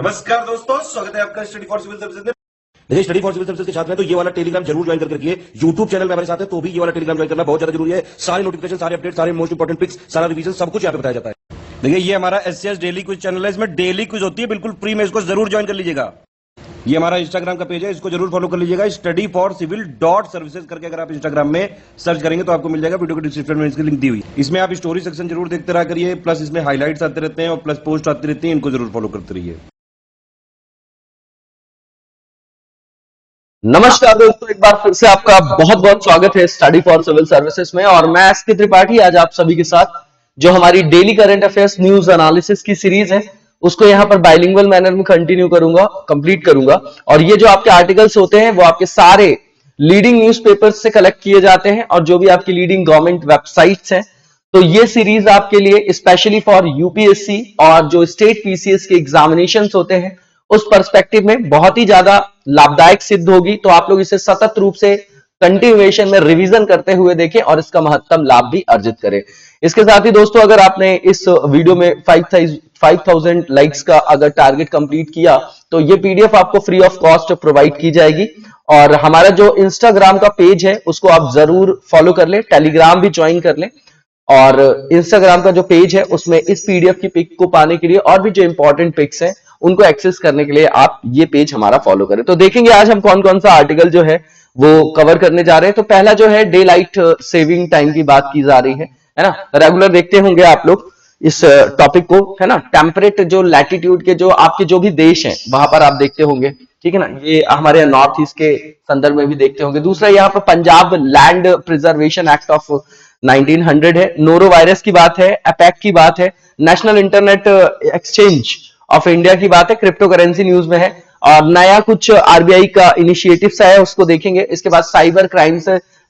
नमस्कार दोस्तों, स्वागत है आपका स्टडी फॉर सिविल सर्विसेज में। देखिए, स्टडी फॉर सिविल सर्विसेज के छात्र हैं तो ये वाला टेलीग्राम जरूर ज्वाइन करके रखिए। यूट्यूब चैनल में हमारे साथ है तो भी ये वाला टेलीग्राम ज्वाइन करना बहुत ज्यादा जरूरी है। सारे नोटिफिकेशन, सारे अपडेट, सारे मोस्ट इंपोर्टेंट पिक्स, सारा रिवीजन सब कुछ यहाँ पे बताया जाता है। देखिए, ये हमारा एससीएस डेली क्विज चैनल है, इसमें डेली क्विज होती है, बिल्कुल फ्री में, इसको जरूर ज्वाइन कर लीजिएगा। ये हमारा इंस्टाग्राम का पेज है, इसको जरूर फॉलो कर लीजिएगा। Study for civil dot services करके अगर आप इंस्टाग्राम में सर्च करेंगे तो आपको मिल जाएगा। वीडियो के डिस्क्रिप्शन में इसकी लिंक दी हुई। इसमें आप स्टोरी सेक्शन जरूर देखते रहा करिए, प्लस इसमें हाईलाइट्स आते रहते हैं और प्लस पोस्ट आती रहती है, इनको जरूर फॉलो करते रहिए। नमस्कार दोस्तों, एक बार फिर से आपका बहुत बहुत स्वागत है स्टडी फॉर सिविल सर्विसेज में। और मैं एसके त्रिपाठी आज आप सभी के साथ जो हमारी daily current affairs news analysis की सीरीज है उसको यहाँ पर बाइलिंगुअल मैनर में कंटिन्यू करूंगा, कंप्लीट करूंगा। और ये जो आपके आर्टिकल्स होते हैं वो आपके सारे लीडिंग न्यूज़पेपर्स से कलेक्ट किए जाते हैं और जो भी आपकी लीडिंग गवर्नमेंट वेबसाइट्स हैं। तो ये सीरीज आपके लिए स्पेशली फॉर यूपीएससी और जो स्टेट पीसीएस के एग्जामिनेशंस होते हैं उस पर्सपेक्टिव में बहुत ही ज्यादा लाभदायक सिद्ध होगी। तो आप लोग इसे सतत रूप से कंटिन्यूएशन में रिवीजन करते हुए देखें और इसका महत्तम लाभ भी अर्जित करें। इसके साथ ही दोस्तों, अगर आपने इस वीडियो में 5000 लाइक्स का अगर टारगेट कंप्लीट किया तो ये पीडीएफ आपको फ्री ऑफ कॉस्ट प्रोवाइड की जाएगी। और हमारा जो इंस्टाग्राम का पेज है उसको आप जरूर फॉलो कर लें, टेलीग्राम भी ज्वाइन कर लें। और इंस्टाग्राम का जो पेज है उसमें इस पीडीएफ की पिक को पाने के लिए और भी जो इंपॉर्टेंट पिक्स हैं उनको एक्सेस करने के लिए आप ये पेज हमारा फॉलो करें। तो देखेंगे आज हम कौन कौन सा आर्टिकल जो है वो कवर करने जा रहे हैं। तो पहला जो है डे लाइट सेविंग टाइम की बात की जा रही है ना। रेगुलर देखते होंगे आप लोग इस टॉपिक को, है ना। टेम्परेट जो लैटिट्यूड के जो आपके जो भी देश हैं वहां पर आप देखते होंगे, ठीक है ना। ये हमारे नॉर्थ ईस्ट के संदर्भ में भी देखते होंगे। दूसरा यहाँ पर Punjab land preservation act of 1900 है। नोरो वायरस की बात है, अपैक की बात है, national internet exchange of India की बात है, क्रिप्टो करेंसी न्यूज में है। और नया कुछ आरबीआई का इनिशिएटिव है उसको देखेंगे। इसके बाद साइबर क्राइम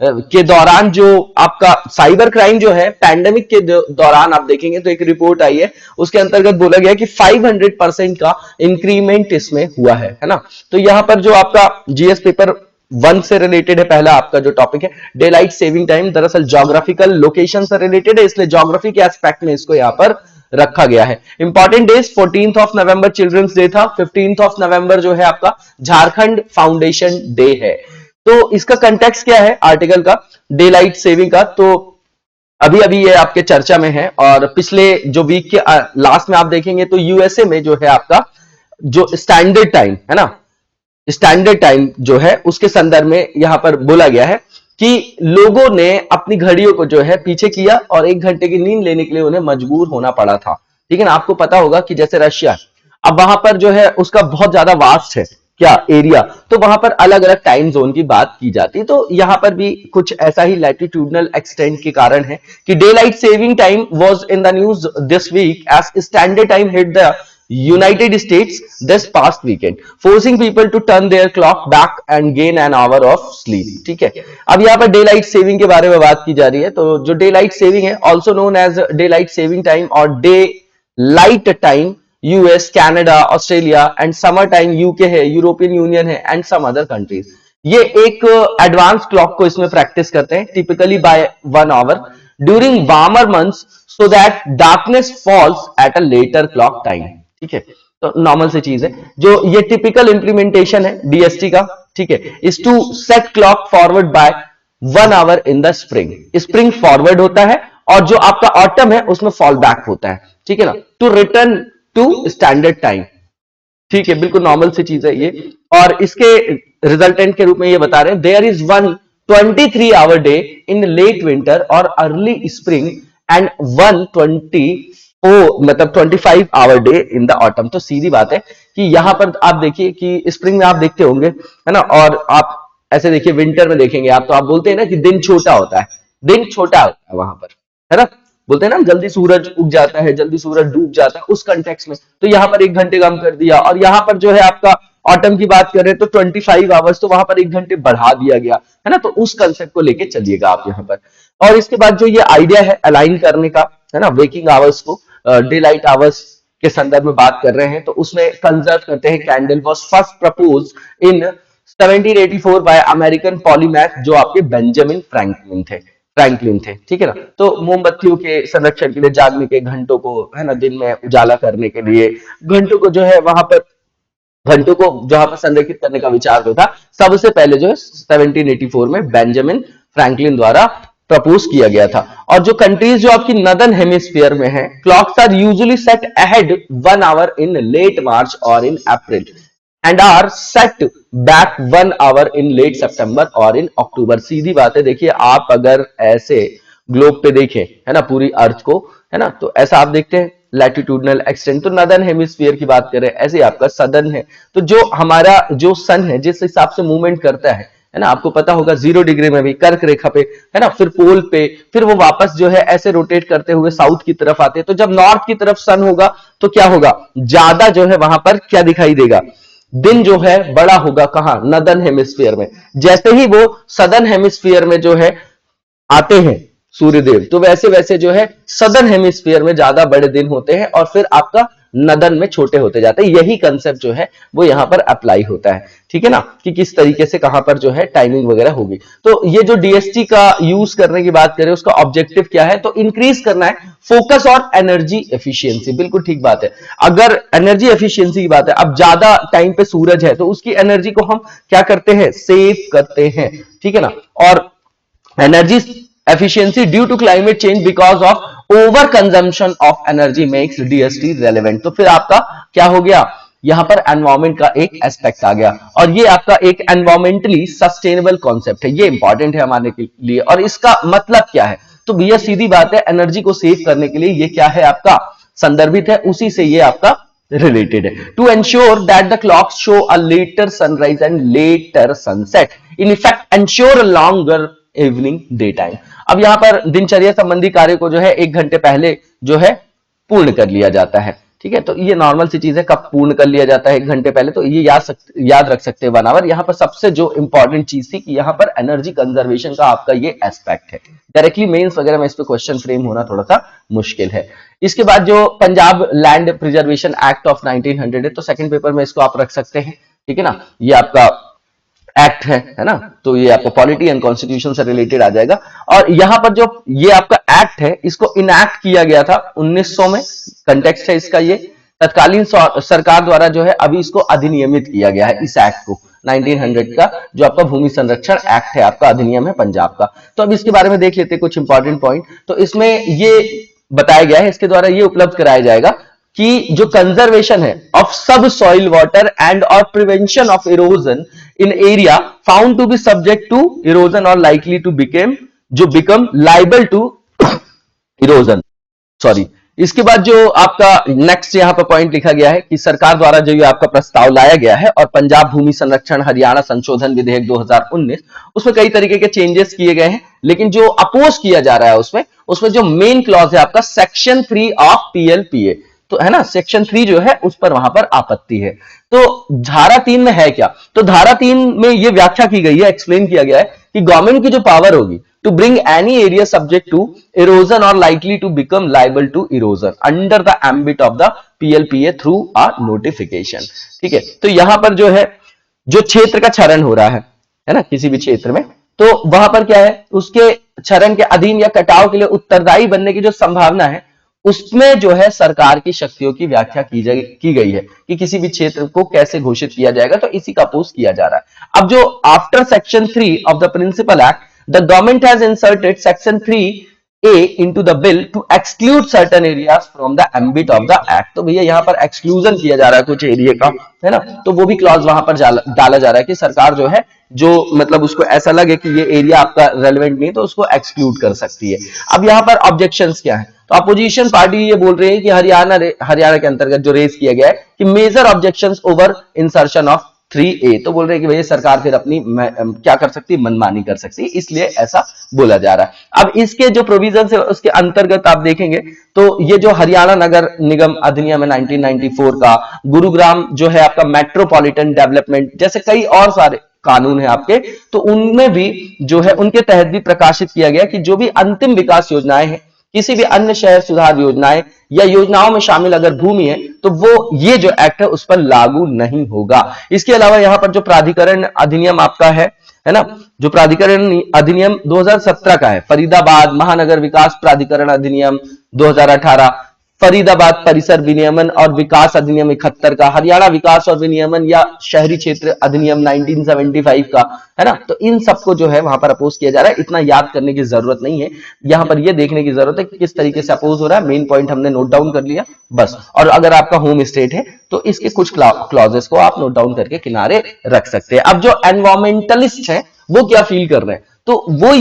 के दौरान जो आपका साइबर क्राइम जो है पैंडेमिक के दौरान आप देखेंगे तो एक रिपोर्ट आई है, उसके अंतर्गत बोला गया कि 500% का इंक्रीमेंट इसमें हुआ है ना। तो यहां पर जो आपका जीएस पेपर 1 से रिलेटेड है, पहला आपका जो टॉपिक है डे लाइट सेविंग टाइम, दरअसल ज्योग्राफिकल लोकेशन से रिलेटेड है, इसलिए ज्योग्राफी के एस्पेक्ट में इसको यहां पर रखा गया है। Important days 14th of November children's day था, 15th ऑफ नवंबर जो है आपका झारखंड फाउंडेशन डे है। तो इसका कंटेक्स्ट क्या है आर्टिकल का, डे लाइट सेविंग का, तो अभी अभी ये आपके चर्चा में है। और पिछले जो वीक के लास्ट में आप देखेंगे तो यूएसए में जो है आपका जो स्टैंडर्ड टाइम है ना, स्टैंडर्ड टाइम जो है उसके संदर्भ में यहां पर बोला गया है कि लोगों ने अपनी घड़ियों को जो है पीछे किया और 1 घंटे की नींद लेने के लिए उन्हें मजबूर होना पड़ा था, ठीक है ना। आपको पता होगा कि जैसे रशिया, अब वहां पर जो है उसका बहुत ज्यादा वास्ट है क्या एरिया, तो वहां पर अलग अलग टाइम जोन की बात की जाती है। तो यहां पर भी कुछ ऐसा ही लैटिट्यूडनल एक्सटेंट के कारण है कि daylight saving time was in the news this week as standard time hit the United States this past weekend, forcing people to turn their clock back and gain an hour of sleep, ठीक है। अब यहाँ per day light saving के बारे में बात की जा रही है। तो जो डे लाइट सेविंग है also known as daylight saving time और daylight time, US, Canada, Australia and summer time UK है, यूरोपियन यूनियन है एंड सम अदर कंट्रीज। ये एक एडवांस क्लॉक को इसमें प्रैक्टिस करते हैं, typically by 1 hour during warmer months so that darkness falls at a later clock time, ठीक है। तो नॉर्मल सी चीज है। जो ये टिपिकल इंप्लीमेंटेशन है डीएसटी का, ठीक है, is to set clock forward by 1 hour in the spring. Spring forward होता है और जो आपका ऑटम है उसमें फॉल बैक होता है, ठीक है ना, to return to standard time, ठीक है। बिल्कुल नॉर्मल सी चीज है ये। और इसके रिजल्टेंट के रूप में ये बता रहे हैं there is 1 23 hour day in late winter और early spring and 25 hour day in the autumn. तो सीधी बात है कि यहां पर आप देखिए कि स्प्रिंग में आप देखते होंगे, है ना, और आप ऐसे देखिए विंटर में देखेंगे आप, तो आप बोलते हैं ना कि दिन छोटा होता है, दिन छोटा होता है वहां पर, है ना, बोलते हैं ना जल्दी सूरज उग जाता है, जल्दी सूरज डूब जाता है, उस कंटेक्स्ट में। तो यहां पर 1 घंटे कम कर दिया। और यहां पर जो है आपका ऑटम की बात करें तो 25 आवर्स, तो वहां पर 1 घंटे बढ़ा दिया गया, है ना। तो उस कंसेप्ट को लेके चलिएगा आप यहां पर। और इसके बाद जो ये आइडिया है अलाइन करने का, है ना, वेकिंग आवर्स को डे लाइट आवर्स के संदर्भ में बात कर रहे हैं, तो उसमें कंजर्व करते हैं candle was first propose in 1784 bye American polymath जो आपके बेंजामिन फ्रैंकलिन थे, ठीक है ना। तो मोमबत्तियों के संरक्षण के लिए, जागने के घंटों को, है ना, दिन में उजाला करने के लिए घंटों को जो है वहां पर घंटों को जहां पर संरेखित करने का विचार जो था सबसे पहले जो है 1784 में बेंजामिन फ्रैंकलिन द्वारा प्रपोज किया गया था। और जो कंट्रीज जो आपकी नदर्न हेमिस्फीयर में है, clocks are usually set ahead 1 hour in late March और इन April and are set back 1 hour in late September और इन अक्टूबर। सीधी बात है, देखिए आप अगर ऐसे ग्लोब पे देखें, है ना, पूरी अर्थ को, है ना, तो ऐसा आप देखते हैं लैटिट्यूडनल एक्सटेंट, तो नदर्न हेमिस्फीयर की बात करें, ऐसे आपका सदर्न है। तो जो हमारा जो सन है जिस हिसाब से मूवमेंट करता है ना, आपको पता होगा 0 डिग्री में भी कर्क रेखा पे, है ना, फिर पोल पे, फिर वो वापस जो है ऐसे रोटेट करते हुए साउथ की तरफ आते हैं। तो जब नॉर्थ की तरफ सन होगा तो क्या होगा, ज्यादा जो है वहां पर क्या दिखाई देगा, दिन जो है बड़ा होगा, कहां, नदर्न हेमिस्फीयर में। जैसे ही वो सदर्न हेमिस्फीयर में जो है आते हैं सूर्यदेव, तो वैसे वैसे जो है सदर्न हेमिस्फीयर में ज्यादा बड़े दिन होते हैं और फिर आपका नदर्न में छोटे होते जाते हैं। यही कंसेप्ट जो है वो यहां पर अप्लाई होता है, ठीक है ना, कि किस तरीके से कहां पर जो है टाइमिंग वगैरह होगी। तो ये जो डीएसटी का यूज करने की बात करें, उसका ऑब्जेक्टिव क्या है, तो इंक्रीज करना है फोकस और एनर्जी एफिशिएंसी। बिल्कुल ठीक बात है, अगर एनर्जी एफिशिएंसी की बात है, अब ज्यादा टाइम पे सूरज है तो उसकी एनर्जी को हम क्या करते हैं, सेव करते हैं, ठीक है ना। और energy efficiency due to climate change because of over consumption of energy makes DST relevant। तो फिर आपका क्या हो गया, यहां पर एनवायरमेंट का एक एस्पेक्ट आ गया और ये आपका एक एनवायरमेंटली सस्टेनेबल कॉन्सेप्ट है, ये इंपॉर्टेंट है हमारे लिए। और इसका मतलब क्या है, तो भैया सीधी बात है, एनर्जी को सेव करने के लिए ये क्या है, आपका संदर्भित है, उसी से ये आपका रिलेटेड है। To ensure that the clocks show a later sunrise and later sunset, in effect ensure a longer evening daytime. अब यहां पर दिनचर्या संबंधी कार्य को जो है 1 घंटे पहले जो है पूर्ण कर लिया जाता है, ठीक है। तो ये नॉर्मल सी चीज है, कब पूर्ण कर लिया जाता है, 1 घंटे पहले, तो ये याद रख सकते हैं 1 आवर। यहां पर सबसे जो इंपॉर्टेंट चीज थी कि यहां पर एनर्जी कंजर्वेशन का आपका ये एस्पेक्ट है। डायरेक्टली मेंस वगैरह में इस पे क्वेश्चन फ्रेम होना थोड़ा सा मुश्किल है। इसके बाद जो Punjab land preservation act of 1900 है, तो सेकंड पेपर में इसको आप रख सकते हैं, ठीक है ना। ये आपका एक्ट है ना, तो ये आपको पॉलिटी एंड कॉन्स्टिट्यूशन से रिलेटेड आ जाएगा। और यहां पर जो ये आपका एक्ट है, इसको इनैक्ट किया गया था 1900 में, कंटेक्स्ट है इसका ये, तत्कालीन सरकार द्वारा जो है अभी इसको अधिनियमित किया गया है, इस एक्ट को 1900 का, जो आपका भूमि संरक्षण एक्ट है, आपका अधिनियम है पंजाब का। तो अब इसके बारे में देख लेते हैं कुछ इंपॉर्टेंट पॉइंट। तो इसमें ये बताया गया है, इसके द्वारा ये उपलब्ध कराया जाएगा कि जो कंजर्वेशन है of sub soil water and और prevention of erosion in area found to be subject to erosion और likely to become liable to erosion, sorry. इसके बाद जो आपका नेक्स्ट यहां पर पॉइंट लिखा गया है कि सरकार द्वारा जो ये आपका प्रस्ताव लाया गया है और पंजाब भूमि संरक्षण हरियाणा संशोधन विधेयक 2019, उसमें कई तरीके के चेंजेस किए गए हैं, लेकिन जो अपोज किया जा रहा है उसमें जो मेन क्लॉज है आपका सेक्शन 3 ऑफ पीएलपीए, तो है ना, सेक्शन 3 जो है उस पर वहां पर आपत्ति है। तो धारा 3 में है क्या, तो धारा 3 में ये व्याख्या की गई है, एक्सप्लेन किया गया है कि गवर्नमेंट की जो पावर होगी to bring any area subject to erosion और likely to become liable to erosion under the ambit of the PLPA through a notification, ठीक है। तो यहां पर जो है, जो क्षेत्र का क्षरण हो रहा है ना, किसी भी क्षेत्र में, तो वहां पर क्या है, उसके क्षरण के अधीन या कटाव के लिए उत्तरदायी बनने की जो संभावना है, उसमें जो है सरकार की शक्तियों की व्याख्या की गई है कि किसी भी क्षेत्र को कैसे घोषित किया जाएगा, तो इसी का अपोज किया जा रहा है। अब जो after section 3 of the principal act, the government has inserted section 3A into the bill to exclude certain areas from the ambit of the act। तो भैया यहाँ पर एक्सक्लूजन किया जा रहा है कुछ एरिया का, है ना, तो वो भी क्लॉज वहां पर डाला जा रहा है कि सरकार जो है, जो मतलब उसको ऐसा लगे कि ये एरिया आपका रेलेवेंट नहीं, तो उसको एक्सक्लूड कर सकती है। अब यहाँ पर ऑब्जेक्शंस क्या है, तो अपोजिशन पार्टी ये बोल रही है कि हरियाणा के अंतर्गत जो रेज किया गया है कि major objections over insertion of 3A, तो बोल रहे हैं कि भैया सरकार फिर अपनी क्या कर सकती है, मनमानी कर सकती है, इसलिए ऐसा बोला जा रहा है। अब इसके जो प्रोविजन है उसके अंतर्गत आप देखेंगे तो ये जो हरियाणा नगर निगम अधिनियम है 1994 का, गुरुग्राम जो है आपका मेट्रोपॉलिटन डेवलपमेंट, जैसे कई और सारे कानून है आपके, तो उनमें भी जो है उनके तहत भी प्रकाशित किया गया कि जो भी अंतिम विकास योजनाएं हैं, किसी भी अन्य शहर सुधार योजनाएं या योजनाओं में शामिल अगर भूमि है, तो वो ये जो एक्ट है उस पर लागू नहीं होगा। इसके अलावा यहां पर जो प्राधिकरण अधिनियम आपका है ना, जो प्राधिकरण अधिनियम 2017 का है, फरीदाबाद महानगर विकास प्राधिकरण अधिनियम 2018, फरीदाबाद परिसर विनियमन और विकास अधिनियम 71 का, हरियाणा विकास और विनियमन या शहरी क्षेत्र अधिनियम 1975 का, है ना। तो इन सबको जो है वहां पर अपोज किया जा रहा है। इतना याद करने की जरूरत नहीं है, यहां पर यह देखने की जरूरत है कि किस तरीके से अपोज हो रहा है। मेन पॉइंट हमने नोट डाउन कर लिया बस। और अगर आपका होम स्टेट है तो इसके कुछ क्लॉजेस को आप नोट डाउन करके किनारे रख सकते हैं। अब जो एनवायरमेंटलिस्ट है वो क्या फील कर रहे हैं, तो वो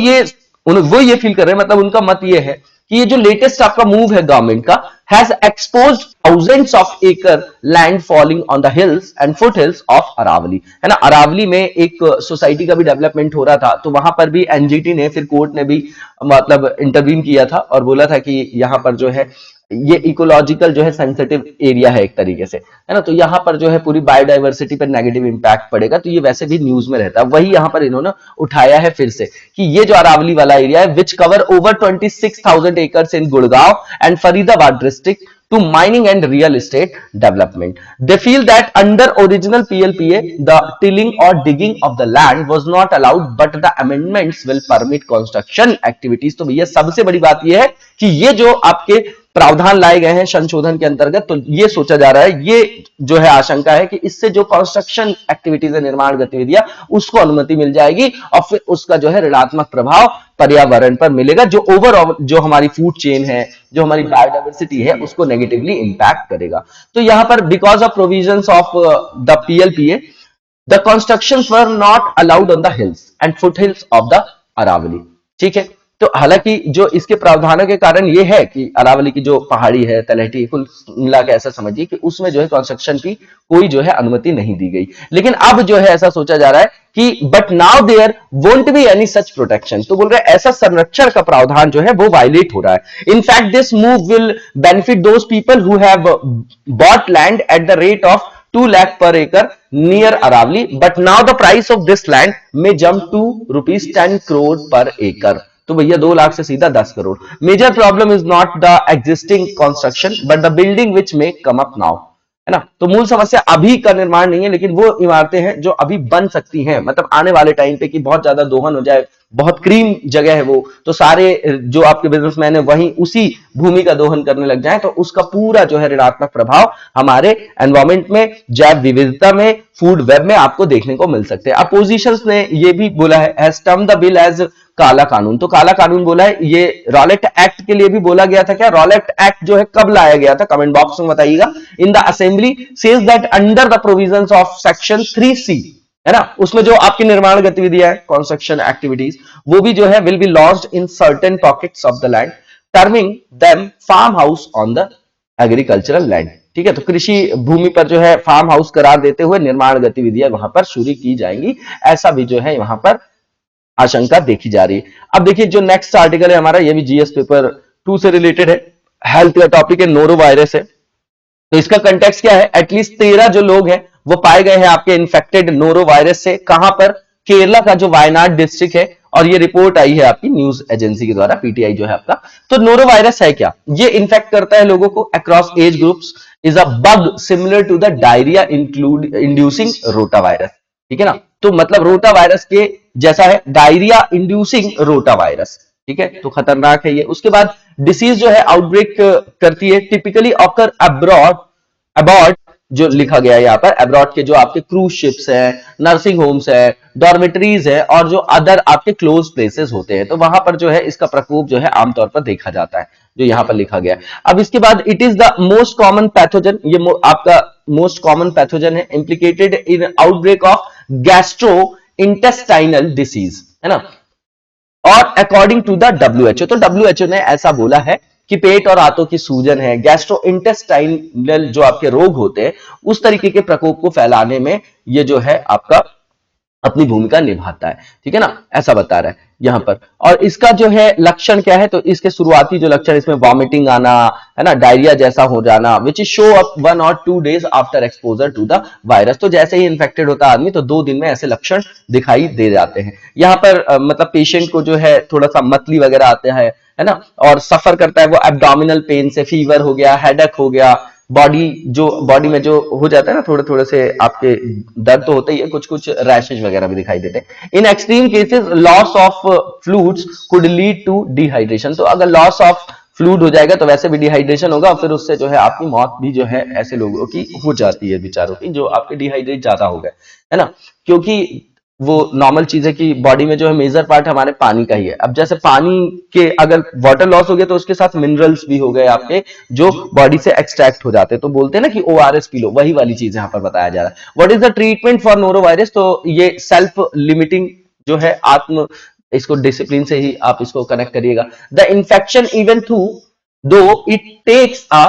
ये फील कर रहे हैं, मतलब उनका मत ये है कि ये जो लेटेस्ट आपका मूव है गवर्नमेंट का, has exposed thousands of acre land falling on the hills and foothills of Aravalli, है ना। अरावली में एक सोसाइटी का भी डेवलपमेंट हो रहा था, तो वहां पर भी एनजीटी ने, फिर कोर्ट ने भी मतलब इंटरवीन किया था और बोला था कि यहां पर जो है ये इकोलॉजिकल जो है सेंसिटिव एरिया है एक तरीके से, है ना। तो यहाँ पर जो है पूरी बायोडाइवर्सिटी पर नेगेटिव इंपैक्ट पड़ेगा, तो ये वैसे भी न्यूज में रहता है। वही यहाँ पर इन्होंने उठाया है फिर से कि ये जो अरावली वाला एरिया है, which cover over 26,000 acres in Gurgaon and Faridabad district to mining and real estate development. They feel that under original PLPA, the tilling or digging of the land was not allowed, but the amendments will permit construction activities. तो भैया सबसे बड़ी बात यह है कि ये जो आपके प्रावधान लाए गए हैं संशोधन के अंतर्गत, तो ये सोचा जा रहा है, ये जो है आशंका है कि इससे जो कंस्ट्रक्शन एक्टिविटीज है, निर्माण गतिविधियां, उसको अनुमति मिल जाएगी और फिर उसका जो है ऋणात्मक प्रभाव पर्यावरण पर मिलेगा, जो ओवरऑल जो हमारी फूड चेन है, जो हमारी बायोडाइवर्सिटी है, उसको नेगेटिवली इंपैक्ट करेगा। तो यहां पर because of provisions of the PLPA, the constructions were not allowed on the hills and foothills of the Aravalli. ठीक है, तो हालांकि जो इसके प्रावधानों के कारण ये है कि अरावली की जो पहाड़ी है, तलहटी, कुल मिला के ऐसा समझिए कि उसमें जो है कंस्ट्रक्शन की कोई जो है अनुमति नहीं दी गई। लेकिन अब जो है ऐसा सोचा जा रहा है कि but now there won't be any such protection, तो बोल रहे हैं ऐसा संरक्षण का प्रावधान जो है वो वायलेट हो रहा है। In fact this move will benefit those people who have bought land at the rate of 2 lakh per acre near Aravali, but now the price of this land may jump to rupees 10 crore per acre. तो भैया 2 लाख से सीधा 10 crore. Major problem is not the existing construction but the building which may come up now, है ना। तो मूल समस्या अभी का निर्माण नहीं है, लेकिन वो इमारतें हैं जो अभी बन सकती हैं, मतलब आने वाले टाइम पे कि बहुत ज्यादा दोहन हो जाए, बहुत क्रीम जगह है वो, तो सारे जो आपके बिजनेसमैन है वहीं उसी भूमि का दोहन करने लग जाए, तो उसका पूरा जो है ऋणात्मक प्रभाव हमारे एनवायरमेंट में, जैव विविधता में, फूड वेब में आपको देखने को मिल सकते हैं। अपोजिशंस ने ये भी बोला है, has termed the bill as kala kanoon. तो काला कानून बोला है, ये रॉलेट एक्ट के लिए भी बोला गया था क्या? रॉलेट एक्ट जो है कब लाया गया था, कमेंट बॉक्स में बताइएगा। In the assembly says that under the provisions of section 3C, है ना, उसमें जो आपकी निर्माण गतिविधियां है, कंस्ट्रक्शन एक्टिविटीज, वो भी जो है will be launched in certain pockets of the land, terming them farm house on the agricultural land. ठीक है, तो कृषि भूमि पर जो है फार्म हाउस करार देते हुए निर्माण गतिविधियां वहां पर शुरू की जाएंगी, ऐसा भी जो है वहां पर आशंका देखी जा रही है। अब देखिए जो नेक्स्ट आर्टिकल है हमारा, ये भी जीएस पेपर 2 से रिलेटेड है, हेल्थ का टॉपिक है, नोरो वायरस है। तो इसका कंटेक्स्ट क्या है? एटलीस्ट 13 जो लोग हैं वो पाए गए हैं आपके इन्फेक्टेड नोरो वायरस से। कहां पर? केरला का जो वायनाड डिस्ट्रिक्ट है, और ये रिपोर्ट आई है आपकी न्यूज एजेंसी के द्वारा, पीटीआई जो है आपका। तो नोरो वायरस है क्या? ये इन्फेक्ट करता है लोगों को across age groups, is a bug similar to the diarrhoea inducing rotavirus. ठीक है ना, तो मतलब रोटा वायरस के जैसा है, डायरिया इंड्यूसिंग रोटा वायरस। ठीक है, तो खतरनाक है ये। उसके बाद डिसीज जो है आउटब्रेक करती है, टिपिकली ऑकर अब्रॉड जो लिखा गया है यहाँ पर, अब्रॉड के जो आपके क्रूज शिप्स हैं, नर्सिंग होम्स है, डॉर्मेटरीज है, और जो अदर आपके क्लोज प्लेसेस होते हैं, तो वहां पर जो है इसका प्रकोप जो है आमतौर पर देखा जाता है, जो यहाँ पर लिखा गया है। अब इसके बाद it is the most common pathogen, ये आपका मोस्ट कॉमन पैथोजन है, implicated in outbreak of gastro intestinal disease, है ना। और अकॉर्डिंग टू द WHO, तो WHO ने ऐसा बोला है कि पेट और आंतों की सूजन है, गैस्ट्रो इंटेस्टाइनल जो आपके रोग होते हैं, उस तरीके के प्रकोप को फैलाने में ये जो है आपका अपनी भूमिका निभाता है। ठीक है ना, ऐसा बता रहा है यहां पर। और इसका जो है लक्षण क्या है? तो इसके शुरुआती जो लक्षण, इसमें वॉमिटिंग आना, है ना, डायरिया जैसा हो जाना, which is show up 1 or 2 days after exposure to the virus. तो जैसे ही इन्फेक्टेड होता आदमी, तो 2 दिन में ऐसे लक्षण दिखाई दे जाते हैं। यहाँ पर मतलब पेशेंट को जो है थोड़ा सा मतली वगैरह आता है ना, और सफर करता है वो एब्डोमिनल पेन से, फीवर हो गया, हेडेक हो गया, बॉडी में जो हो जाता है ना, थोड़े थोड़े से आपके दर्द तो होता ही है, कुछ कुछ रैशेज वगैरह भी दिखाई देते हैं। In extreme cases loss of fluids could lead to dehydration. तो अगर लॉस ऑफ फ्लूइड हो जाएगा तो वैसे भी डिहाइड्रेशन होगा और फिर उससे जो है आपकी मौत भी जो है ऐसे लोगों की हो जाती है बेचारों की, जो आपके डिहाइड्रेट ज्यादा हो गए, है ना। क्योंकि वो नॉर्मल चीज है कि बॉडी में जो है मेजर पार्ट हमारे पानी का ही है। अब जैसे पानी के अगर वाटर लॉस हो गया तो उसके साथ मिनरल्स भी हो गए आपके, जो बॉडी से एक्सट्रैक्ट हो जाते हैं। तो बोलते हैं ना कि ORS पी लो, वही वाली चीज यहाँ पर बताया जा रहा है। What is the treatment for norovirus? तो ये सेल्फ लिमिटिंग जो है, आत्म, इसको डिसिप्लिन से ही आप इसको कनेक्ट करिएगा। The infection even through though it takes a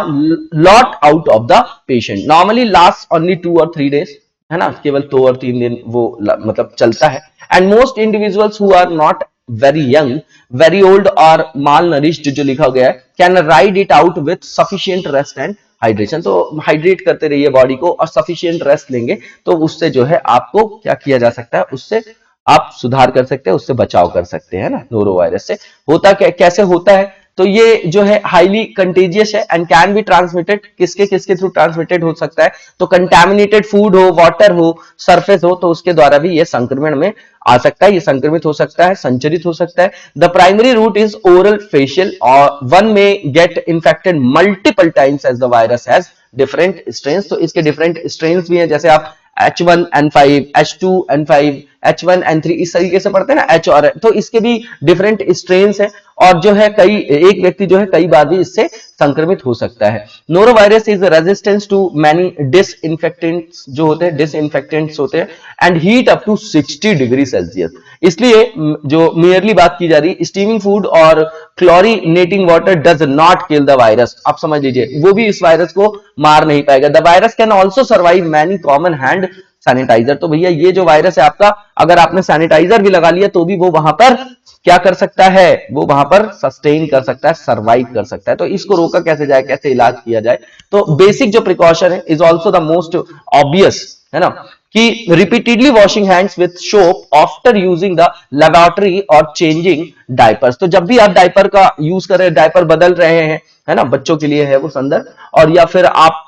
lot out of the patient, normally last only 2 और 3 डेज, है ना, केवल 2 और 3 दिन वो मतलब चलता है। And most individuals who are not very young, very old और माल नरिश्ड, जो लिखा गया है, can ride it out with sufficient rest and hydration. तो हाइड्रेट करते रहिए बॉडी को और सफिशिएंट रेस्ट लेंगे तो उससे जो है आपको क्या किया जा सकता है, उससे आप सुधार कर सकते हैं, उससे बचाव कर सकते हैं ना नोरो वायरस से। होता क्या, कैसे होता है? तो ये जो है हाईली कंटेजियस है एंड कैन बी ट्रांसमिटेड, किसके किसके थ्रू ट्रांसमिटेड हो सकता है? तो कंटामिनेटेड फूड हो, वाटर हो, सरफेस हो, तो उसके द्वारा भी ये संक्रमण में आ सकता है, ये संक्रमित हो सकता है, संचरित हो सकता है। The primary route is oral facial और one may get infected multiple times as the virus has different strains. तो इसके डिफरेंट स्ट्रेन्स भी हैं, जैसे आप H1N5, H2N5, H1N3 इस तरीके से पढ़ते हैं ना, H और N, तो इसके भी डिफरेंट स्ट्रेन्स हैं और जो है कई, एक व्यक्ति जो है कई बार भी इससे संक्रमित हो सकता है। Norovirus is resistance to many disinfectants, जो होते हैं डिसइंफेक्टेंट्स होते हैं, and heat up to 60 degree Celsius. इसलिए जो मेयरली बात की जा रही, स्टीमिंग फूड और chlorinating water does not kill the virus. आप समझ लीजिए वो भी इस वायरस को मार नहीं पाएगा। The virus can also survive many common hand sanitiser. तो भैया ये जो वायरस है आपका, अगर आपने सैनिटाइजर भी लगा लिया तो भी वो वहां पर क्या कर सकता है, वो वहां पर सस्टेन कर सकता है, सर्वाइव कर सकता है। तो इसको रोका कैसे जाए, कैसे इलाज किया जाए? तो बेसिक जो प्रिकॉशन है is also the most obvious, है ना, कि repeatedly washing hands with soap after using the laboratory और चेंजिंग डायपर्स। तो जब भी आप डायपर का यूज कर रहे हैं, डायपर बदल रहे हैं, है ना, बच्चों के लिए है वो संदर्भ, और या फिर आप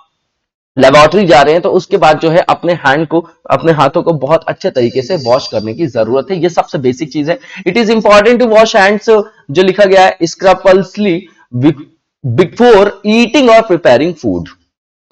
लेबोरेटरी जा रहे हैं, तो उसके बाद जो है अपने हैंड को, अपने हाथों को बहुत अच्छे तरीके से वॉश करने की जरूरत है। ये सबसे बेसिक चीज है। It is important to wash hands, जो लिखा गया है, स्क्रपल्सली बिफोर ईटिंग और प्रिपेयरिंग फूड।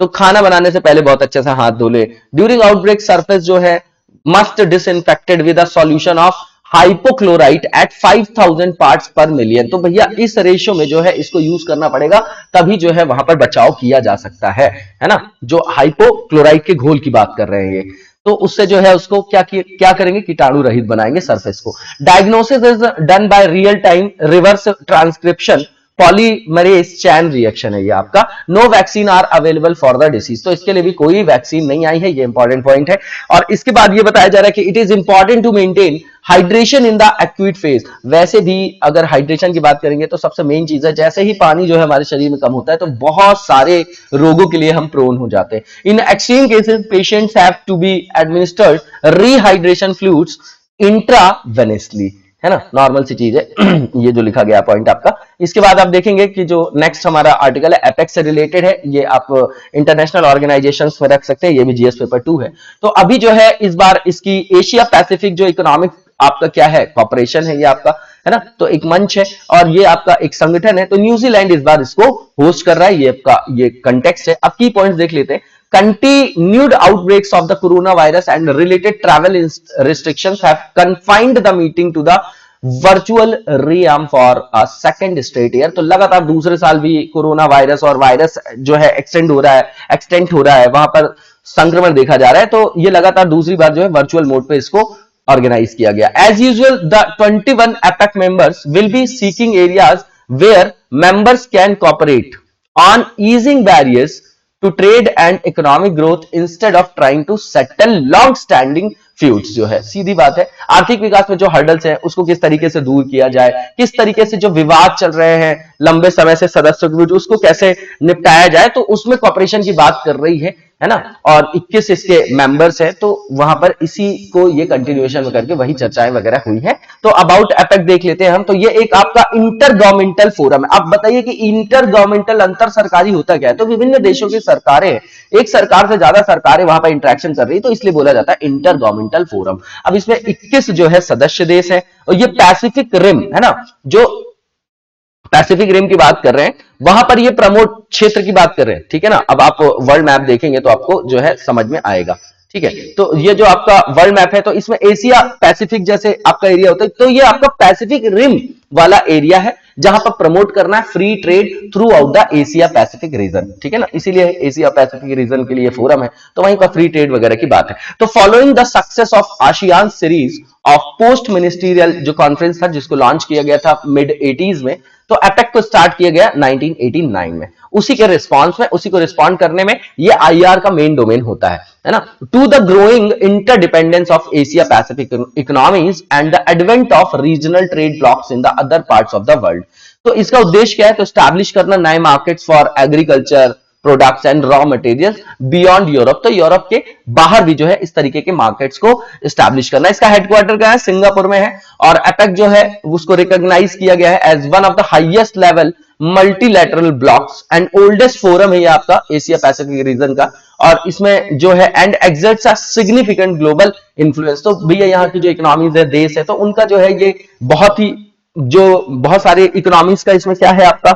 तो खाना बनाने से पहले बहुत अच्छे से हाथ धो ले। ड्यूरिंग आउटब्रेक सरफेस जो है must disinfected with a solution of hypochlorite at 5000 parts per million. तो भैया इस रेशियो में जो है इसको यूज करना पड़ेगा, तभी जो है वहां पर बचाव किया जा सकता है ना। जो हाइपोक्लोराइट के घोल की बात कर रहे हैं ये, तो उससे जो है उसको क्या करेंगे, कीटाणु रहित बनाएंगे सरफेस को। Diagnosis is done by real time reverse transcription polymerase chain reaction है ये आपका। No vaccine are available for the disease. तो इसके लिए भी कोई वैक्सीन नहीं आई है, ये इंपॉर्टेंट पॉइंट है। और इसके बाद ये बताया जा रहा है कि it is important to maintain hydration in the acute phase. वैसे भी अगर हाइड्रेशन की बात करेंगे तो सबसे मेन चीज है, जैसे ही पानी जो है हमारे शरीर में कम होता है तो बहुत सारे रोगों के लिए हम प्रोन हो जाते हैं। In extreme cases patients have to be administered rehydration fluids intravenously, है ना, नॉर्मल सी चीज है ये जो लिखा गया पॉइंट आपका। इसके बाद आप देखेंगे कि जो नेक्स्ट हमारा आर्टिकल है एपेक्स से रिलेटेड है, ये आप इंटरनेशनल ऑर्गेनाइजेशंस में रख सकते हैं, ये भी जीएस पेपर 2 है। तो अभी जो है इस बार इसकी एशिया पैसिफिक जो इकोनॉमिक आपका क्या है, कॉर्पोरेशन है ये आपका, है ना, तो एक मंच है और ये आपका एक संगठन है। तो न्यूजीलैंड इस बार इसको होस्ट कर रहा है, ये आपका ये कंटेक्स्ट है। अब की पॉइंट्स देख लेते हैं। Continued outbreaks of the coronavirus and related travel restrictions have confined the meeting to the virtual realm for a second straight year। तो लगातार दूसरे साल भी कोरोना वायरस और वायरस जो है एक्सटेंड हो रहा है, वहां पर संक्रमण देखा जा रहा है। तो ये लगातार दूसरी बार जो है वर्चुअल मोड पे इसको ऑर्गेनाइज किया गया। As usual the 21 APEC members will be seeking areas where members can cooperate on easing barriers to trade and economic growth instead of trying to settle long standing feuds. जो है सीधी बात है, आर्थिक विकास में जो हर्डल्स हैं उसको किस तरीके से दूर किया जाए, किस तरीके से जो विवाद चल रहे हैं लंबे समय से सदस्यों के बीच उसको कैसे निपटाया जाए, तो उसमें कॉर्पोरेशन की बात कर रही है ना। और 21 इसके मेंबर्स हैं, तो वहां पर इसी को ये कंटिन्यूएशन में करके वही चर्चाएं वगैरह हुई है। तो अबाउट एपेक देख लेते हैं हम। तो ये एक आपका इंटर गवर्नमेंटल फोरम है। अब बताइए कि इंटर गवर्नमेंटल अंतर सरकारी होता क्या है? तो विभिन्न देशों की सरकारें, एक सरकार से ज्यादा सरकारें वहां पर इंटरेक्शन कर रही है, तो इसलिए बोला जाता है इंटर गवर्नमेंटल फोरम। अब इसमें 21 जो है सदस्य देश है और ये पैसिफिक रिम, है ना, जो पैसिफिक रिम की बात कर रहे हैं, वहां पर ये प्रमोट क्षेत्र की बात कर रहे हैं, ठीक है ना। अब आप वर्ल्ड मैप देखेंगे तो आपको जो है समझ में आएगा, ठीक है। तो ये जो आपका वर्ल्ड मैप है, तो इसमें एशिया पैसिफिक जैसे आपका एरिया होता है, तो ये आपका पैसिफिक रिम वाला एरिया है जहां पर प्रमोट करना है free trade through out the Asia Pacific region, ठीक है ना। इसीलिए एशिया पैसिफिक रीजन के लिए फोरम है, तो वहीं पर फ्री ट्रेड वगैरह की बात है। तो following the success of ASEAN series of post ministerial जो कॉन्फ्रेंस था, जिसको लॉन्च किया गया था मिड 80s में, तो एपेक को स्टार्ट किया गया 1989 में। उसी के रिस्पांस में, उसी को रिस्पॉन्ड करने में ये आईआर का मेन डोमेन होता है ना। To the growing interdependence of Asia Pacific economies and the advent of regional trade blocs in the other parts of the world. तो इसका उद्देश्य क्या है, तो स्टैब्लिश करना नए markets for agriculture products and raw materials beyond Europe. तो Europe के बाहर भी जो है इस तरीके के मार्केट्स को स्टैब्लिश करना। इसका हेडक्वार्टर क्या है, सिंगापुर में है। और एपेक जो है उसको रिकॉग्नाइज किया गया है as one of the highest level multilateral blocs and oldest forum है ये आपका एशिया पैसिफिक रीजन का। और इसमें जो है and exerts a significant global influence. तो भैया यहाँ की जो इकोनॉमीज है, देश है, तो उनका जो है ये बहुत सारे इकोनॉमीज का इसमें क्या है आपका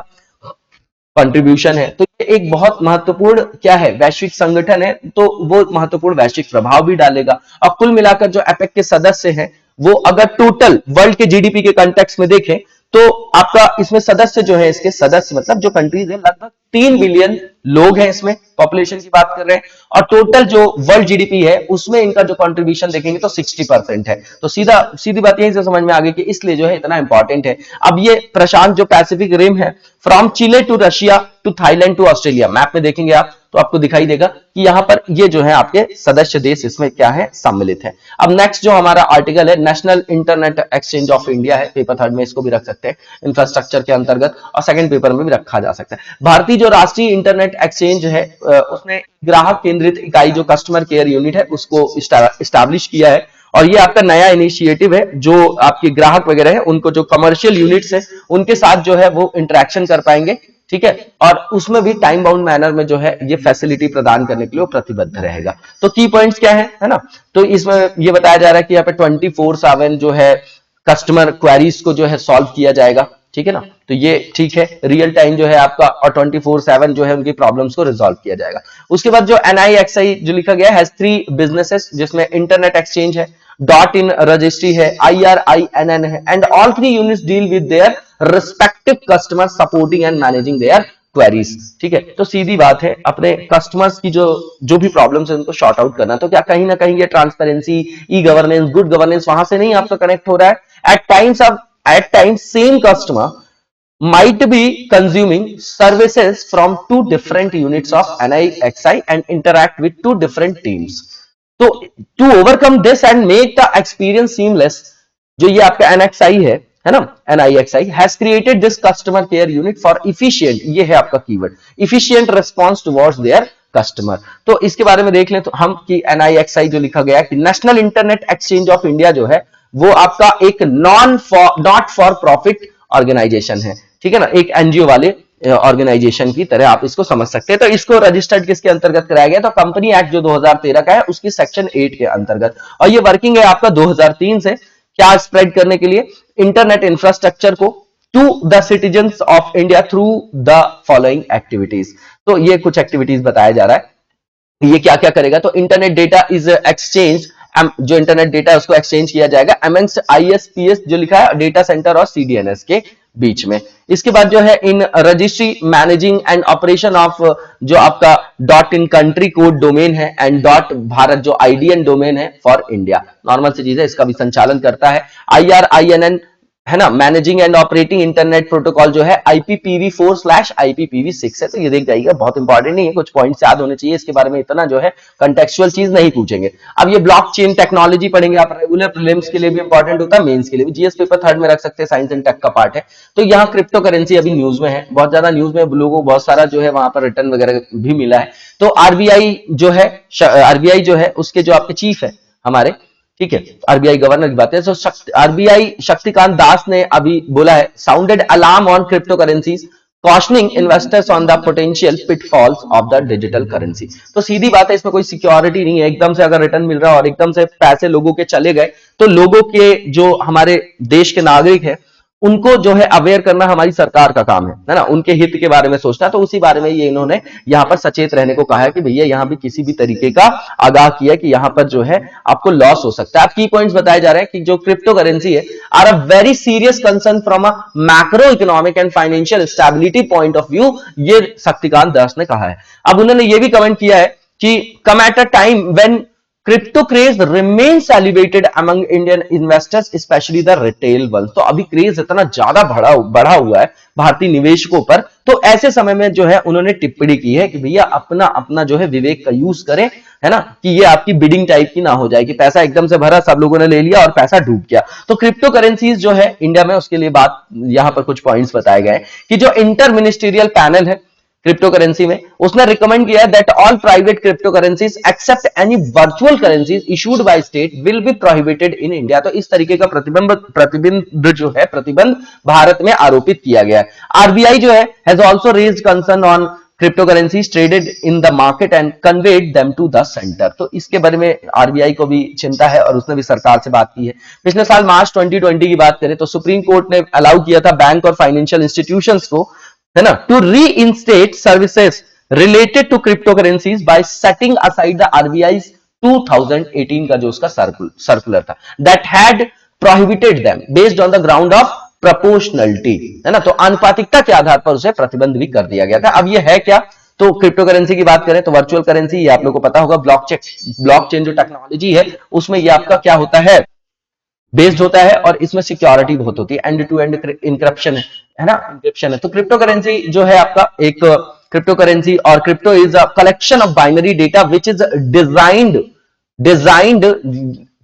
कंट्रीब्यूशन है। तो ये एक बहुत महत्वपूर्ण क्या है, वैश्विक संगठन है, तो वो महत्वपूर्ण वैश्विक प्रभाव भी डालेगा। और कुल मिलाकर जो एपेक के सदस्य हैं, वो अगर टोटल वर्ल्ड के जीडीपी के कंटेक्स्ट में देखें तो आपका इसमें सदस्य जो है, इसके सदस्य मतलब जो कंट्रीज है, लगभग 3 बिलियन लोग हैं इसमें, पॉपुलेशन की बात कर रहे हैं। और टोटल जो वर्ल्ड जीडीपी है उसमें इनका जो कंट्रीब्यूशन देखेंगे तो 60% है। तो सीधी बात यहीं से समझ में आ गई कि इसलिए जो है इतना इंपॉर्टेंट है। अब ये प्रशांत जो पैसिफिक रिम है, from Chile to Russia to Thailand to Australia, map में देखेंगे आप तो आपको दिखाई देगा कि यहां पर ये जो है आपके सदस्य देश इसमें क्या है, सम्मिलित है। अब नेक्स्ट जो हमारा आर्टिकल है, national internet exchange of India है, पेपर 3 में इसको भी रख सकते हैं इंफ्रास्ट्रक्चर के अंतर्गत, और सेकंड पेपर में भी रखा जा सकता है। भारतीय जो राष्ट्रीय इंटरनेट एक्सचेंज है, उसने ग्राहक केंद्रित इकाई जो कस्टमर केयर यूनिट है उसको स्टैब्लिश किया है। और ये आपका नया इनिशिएटिव है, जो आपके ग्राहक वगैरह है उनको जो कमर्शियल यूनिट्स है उनके साथ जो है वो इंटरेक्शन कर पाएंगे, ठीक है। और उसमें भी टाइम बाउंड मैनर में जो है ये फैसिलिटी प्रदान करने के लिए वो प्रतिबद्ध रहेगा। तो की पॉइंट्स क्या है ना। तो इसमें ये बताया जा रहा है कि यहाँ पे 24/7 जो है कस्टमर क्वेरीज को जो है सॉल्व किया जाएगा, ठीक है ना। तो ये ठीक है, रियल टाइम जो है आपका, और 24/7 जो है उनकी प्रॉब्लम्स को रिजॉल्व किया जाएगा। उसके बाद जो NIXI जो लिखा गया है, 3 बिजनेसेस, जिसमें इंटरनेट एक्सचेंज है, डॉट इन रजिस्ट्री है, IRINN है, and all 3 units deal with their respective customer supporting and managing there queries, ठीक है। तो सीधी बात है, अपने कस्टमर्स की जो भी प्रॉब्लम्स है उनको शॉर्ट आउट करना। तो क्या कहीं ना कहीं ये transparency, e governance, good governance वहां से नहीं आपका कनेक्ट हो रहा है। At times, same customer might be consuming services from 2 different units of NIXI and interact with 2 different teams. So, to overcome this and make the experience seamless, जो ये आपका NIXI है ना, NIXI has created this customer care unit for efficient, ये है आपका keyword, efficient response towards their customer। तो इसके बारे में देख लें तो हम कि NIXI जो लिखा गया है कि national internet exchange of India जो है वो आपका एक नॉट फॉर प्रॉफिट ऑर्गेनाइजेशन है, ठीक है ना, एक एनजीओ वाले ऑर्गेनाइजेशन की तरह आप इसको समझ सकते हैं। तो इसको रजिस्टर्ड किसके अंतर्गत कराया गया, तो कंपनी एक्ट जो 2013 का है उसकी सेक्शन 8 के अंतर्गत। और ये वर्किंग है आपका 2003 से, क्या स्प्रेड करने के लिए, इंटरनेट इंफ्रास्ट्रक्चर को to the citizens of India through the following activities. तो ये कुछ एक्टिविटीज बताया जा रहा है, ये क्या क्या करेगा। तो इंटरनेट डेटा इज एक्सचेंज, जो इंटरनेट डेटा है उसको एक्सचेंज किया जाएगा अमंग्स्ट ISPs जो लिखा है डेटा सेंटर और CDNS के बीच में। इसके बाद जो है in registry managing and operation of जो आपका .in कंट्री कोड डोमेन है एंड .भारत जो IDN डोमेन है फॉर इंडिया, नॉर्मल सी चीज है, इसका भी संचालन करता है। IRINN है ना, managing and operating internet protocol जो है IPPV4/IPPV6 है। तो ये देख जाइएगा, बहुत इंपॉर्टेंट नहीं है, कुछ पॉइंट्स याद होने चाहिए इसके बारे में, इतना जो है कंटेक्चुअल चीज नहीं पूछेंगे। अब ये ब्लॉकचेन टेक्नोलॉजी पढ़ेंगे आप, रेगुलर प्रीलिम्स के लिए भी इंपॉर्टेंट होता है, मेंस के लिए भी। GS पेपर 3 में रख सकते हैं, साइंस एंड टेक का पार्ट है। तो यहाँ क्रिप्टो करेंसी अभी न्यूज में है, बहुत ज्यादा न्यूज में, लोगों को बहुत सारा जो है वहां पर रिटर्न वगैरह भी मिला है। तो RBI जो है उसके जो आपके चीफ है हमारे, ठीक है, RBI गवर्नर की बात है। तो RBI शक्तिकांत दास ने अभी बोला है, sounded alarm on crypto currencies, कॉशनिंग investors on the potential pitfalls of the digital currency. तो सीधी बात है, इसमें कोई सिक्योरिटी नहीं है, एकदम से अगर रिटर्न मिल रहा है और एकदम से पैसे लोगों के चले गए तो लोगों के जो हमारे देश के नागरिक है उनको जो है अवेयर करना हमारी सरकार का काम है ना, उनके हित के बारे में सोचना। तो उसी बारे में ये इन्होंने यहाँ पर सचेत रहने को कहा है कि भैया यहाँ भी किसी भी तरीके का आगाह किया कि यहाँ पर जो है आपको लॉस हो सकता है। आप की पॉइंट्स बताए जा रहे हैं कि जो क्रिप्टो करेंसी है are a very serious concern from a macroeconomic and financial stability point of view, ये शक्तिकांत दास ने कहा है। अब उन्होंने ये भी कमेंट किया है कि come at a time when crypto craze remains elevated among Indian investors, especially the retail ones। तो अभी क्रेज इतना ज्यादा बढ़ा हुआ है भारतीय निवेशकों पर, तो ऐसे समय में जो है उन्होंने टिप्पणी की है कि भैया अपना अपना जो है विवेक का यूज करें, है ना, कि ये आपकी बिडिंग टाइप की ना हो जाए कि पैसा एकदम से भरा, सब लोगों ने ले लिया और पैसा डूब गया। तो क्रिप्टो करेंसीज जो है इंडिया में, उसके लिए बात यहां पर कुछ पॉइंट्स बताए गए कि जो इंटर मिनिस्ट्रियल पैनल है क्रिप्टो करेंसी में, उसने रिकमेंड किया है that all private cryptocurrencies except any virtual currencies issued by state will be prohibited in India. तो इस तरीके का प्रतिबंध भारत में आरोपित किया गया है। आरबीआई जो है has also raised concern on cryptocurrencies traded in the market and conveyed them to the centre. तो इसके बारे में आरबीआई को भी चिंता है और उसने भी सरकार से बात की है। पिछले साल मार्च 2020 की बात करें तो सुप्रीम कोर्ट ने अलाउ किया था बैंक और फाइनेंशियल इंस्टीट्यूशंस को, है ना, to reinstate services related to cryptocurrencies by setting aside the RBI 2018 का जो उसका सर्कुलर था that had prohibited them based on the ground of proportionality, है ना। तो आनुपातिकता के आधार पर उसे प्रतिबंध भी कर दिया गया था। अब ये है क्या, तो क्रिप्टो करेंसी की बात करें तो वर्चुअल करेंसी, ये आप लोगों को पता होगा, ब्लॉकचेन जो टेक्नोलॉजी है उसमें ये आपका क्या होता है, बेस्ड होता है और इसमें सिक्योरिटी बहुत होती है, एंड टू एंड इंक्रिप्शन है ना, इंक्रिप्शन है। तो क्रिप्टो करेंसी जो है आपका एक क्रिप्टो करेंसी, और crypto is a collection of binary data which is designed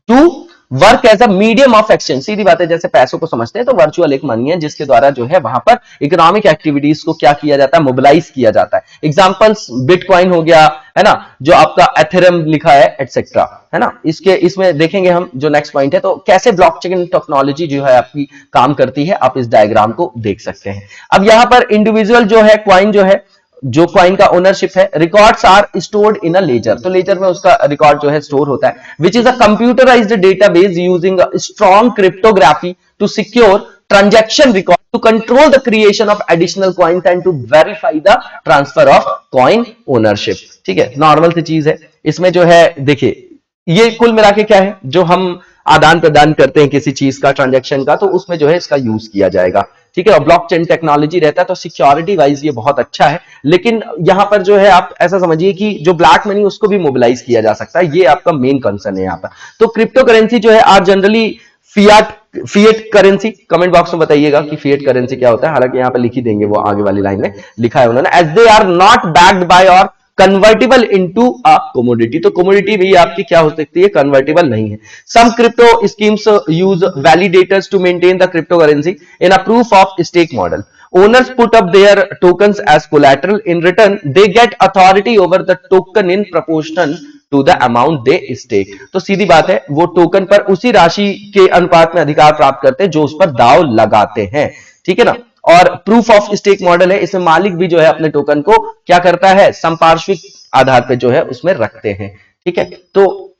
to work as a medium of exchange. सीधी बात है, जैसे पैसों को समझते हैं तो वर्चुअल एक मनी है जिसके द्वारा जो है वहां पर इकोनॉमिक एक्टिविटीज को क्या किया जाता है, मोबिलाइज किया जाता है। एग्जांपल्स बिटकॉइन हो गया, है ना, जो आपका एथेरियम लिखा है एटसेट्रा, है ना। इसमें देखेंगे हम जो नेक्स्ट पॉइंट है, तो कैसे ब्लॉकचेन टेक्नोलॉजी जो है आपकी काम करती है, आप इस डायग्राम को देख सकते हैं। अब यहां पर इंडिविजुअल जो है क्वाइन जो है, जो क्वाइन का ओनरशिप है, records are stored in a ledger. तो लेजर में उसका रिकॉर्ड जो है स्टोर होता है, which is a computerised database using strong cryptography to secure transaction record to control the creation of additional coins and to verify the transfer of coin ownership. ठीक है, normal सी चीज है। इसमें जो है देखिए, ये कुल मिला के क्या है, जो हम आदान प्रदान करते हैं किसी चीज का, ट्रांजैक्शन का, तो उसमें जो है इसका यूज किया जाएगा। ठीक है, और ब्लॉकचेन टेक्नोलॉजी रहता है तो सिक्योरिटी वाइज ये बहुत अच्छा है। लेकिन यहां पर जो है आप ऐसा समझिए कि जो ब्लैक मनी उसको भी मोबिलाइज किया जा सकता है, ये आपका मेन कंसर्न है यहाँ पर। तो क्रिप्टो करेंसी जो है are generally fiat currency, comment box में बताइएगा कि फिएट करेंसी क्या होता है। हालांकि यहाँ पर लिख ही देंगे, वो आगे वाली लाइन में लिखा है उन्होंने, as they are not backed by or convertible into a commodity. तो कमोडिटी भी आपकी क्या हो सकती है, कन्वर्टेबल नहीं है। Some crypto schemes use validators to maintain the crypto currency in a proof of stake model. Owners put up their tokens as collateral. In return, they get authority over the token in proportion to the amount they stake. तो सीधी बात है, वो token पर उसी राशि के अनुपात में अधिकार प्राप्त करते हैं जो उस पर दाव लगाते हैं। ठीक है ना। और प्रूफ ऑफ स्टेक मॉडल है, इसमें मालिक भी जो है अपने टोकन को क्या करता है, संपार्श्विक आधार पे जो है उसमें रखते हैं। ठीक है, तो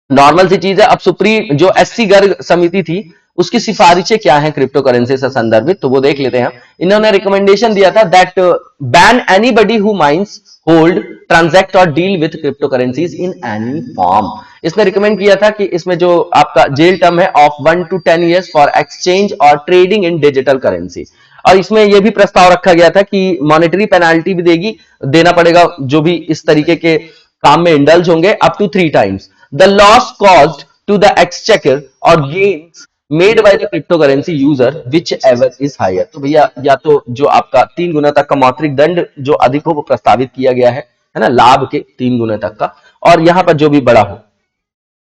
नॉर्मल सी चीज है। अब सुप्रीम जो एससी गर्ग समिति थी उसकी सिफारिशें क्या हैं क्रिप्टो करेंसी से संदर्भित, तो वो देख लेते हैं। इन्होंने रिकमेंडेशन दिया था that ban anybody who mines, hold, transact or deal with crypto currencies in any form. इसने रिकमेंड किया था कि इसमें जो आपका जेल टर्म है of 1 to 10 years for exchange or trading in digital currency. और इसमें यह भी प्रस्ताव रखा गया था कि मॉनेटरी पेनाल्टी भी देना पड़ेगा जो भी इस तरीके के काम में इंडल्ज होंगे, up to 3 times the loss caused to the exchequer or gains made by the crypto currency user whichever is higher. तो भैया या तो जो आपका 3 गुना तक का मौद्रिक दंड जो अधिक हो वो प्रस्तावित किया गया है ना, लाभ के 3 गुना तक का, और यहां पर जो भी बड़ा हो,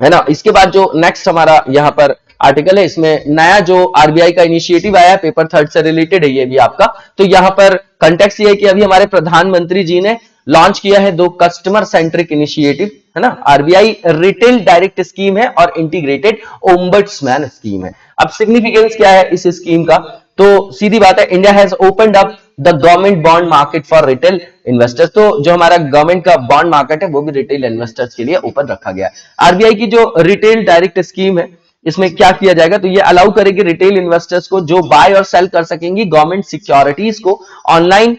है ना। इसके बाद जो नेक्स्ट हमारा यहाँ पर आर्टिकल है, इसमें नया जो आरबीआई का इनिशिएटिव आया है, पेपर 3 से रिलेटेड है ये भी आपका। तो यहाँ पर कंटेक्स्ट ये है कि अभी हमारे प्रधानमंत्री जी ने लॉन्च किया है 2 कस्टमर सेंट्रिक इनिशिएटिव, है ना। आरबीआई रिटेल डायरेक्ट स्कीम है और इंटीग्रेटेड ओम्बड्समैन स्कीम है। अब सिग्निफिकेंस क्या है इस स्कीम का, तो सीधी बात है, India has opened up the government bond market for retail investors. तो जो हमारा गवर्नमेंट का बॉन्ड मार्केट है वो भी रिटेल इन्वेस्टर्स के लिए ओपन रखा गया है। आरबीआई की जो रिटेल डायरेक्ट स्कीम है इसमें क्या किया जाएगा, तो ये अलाउ करेगी रिटेल इन्वेस्टर्स को जो बाय और सेल कर सकेंगी गवर्नमेंट सिक्योरिटीज को ऑनलाइन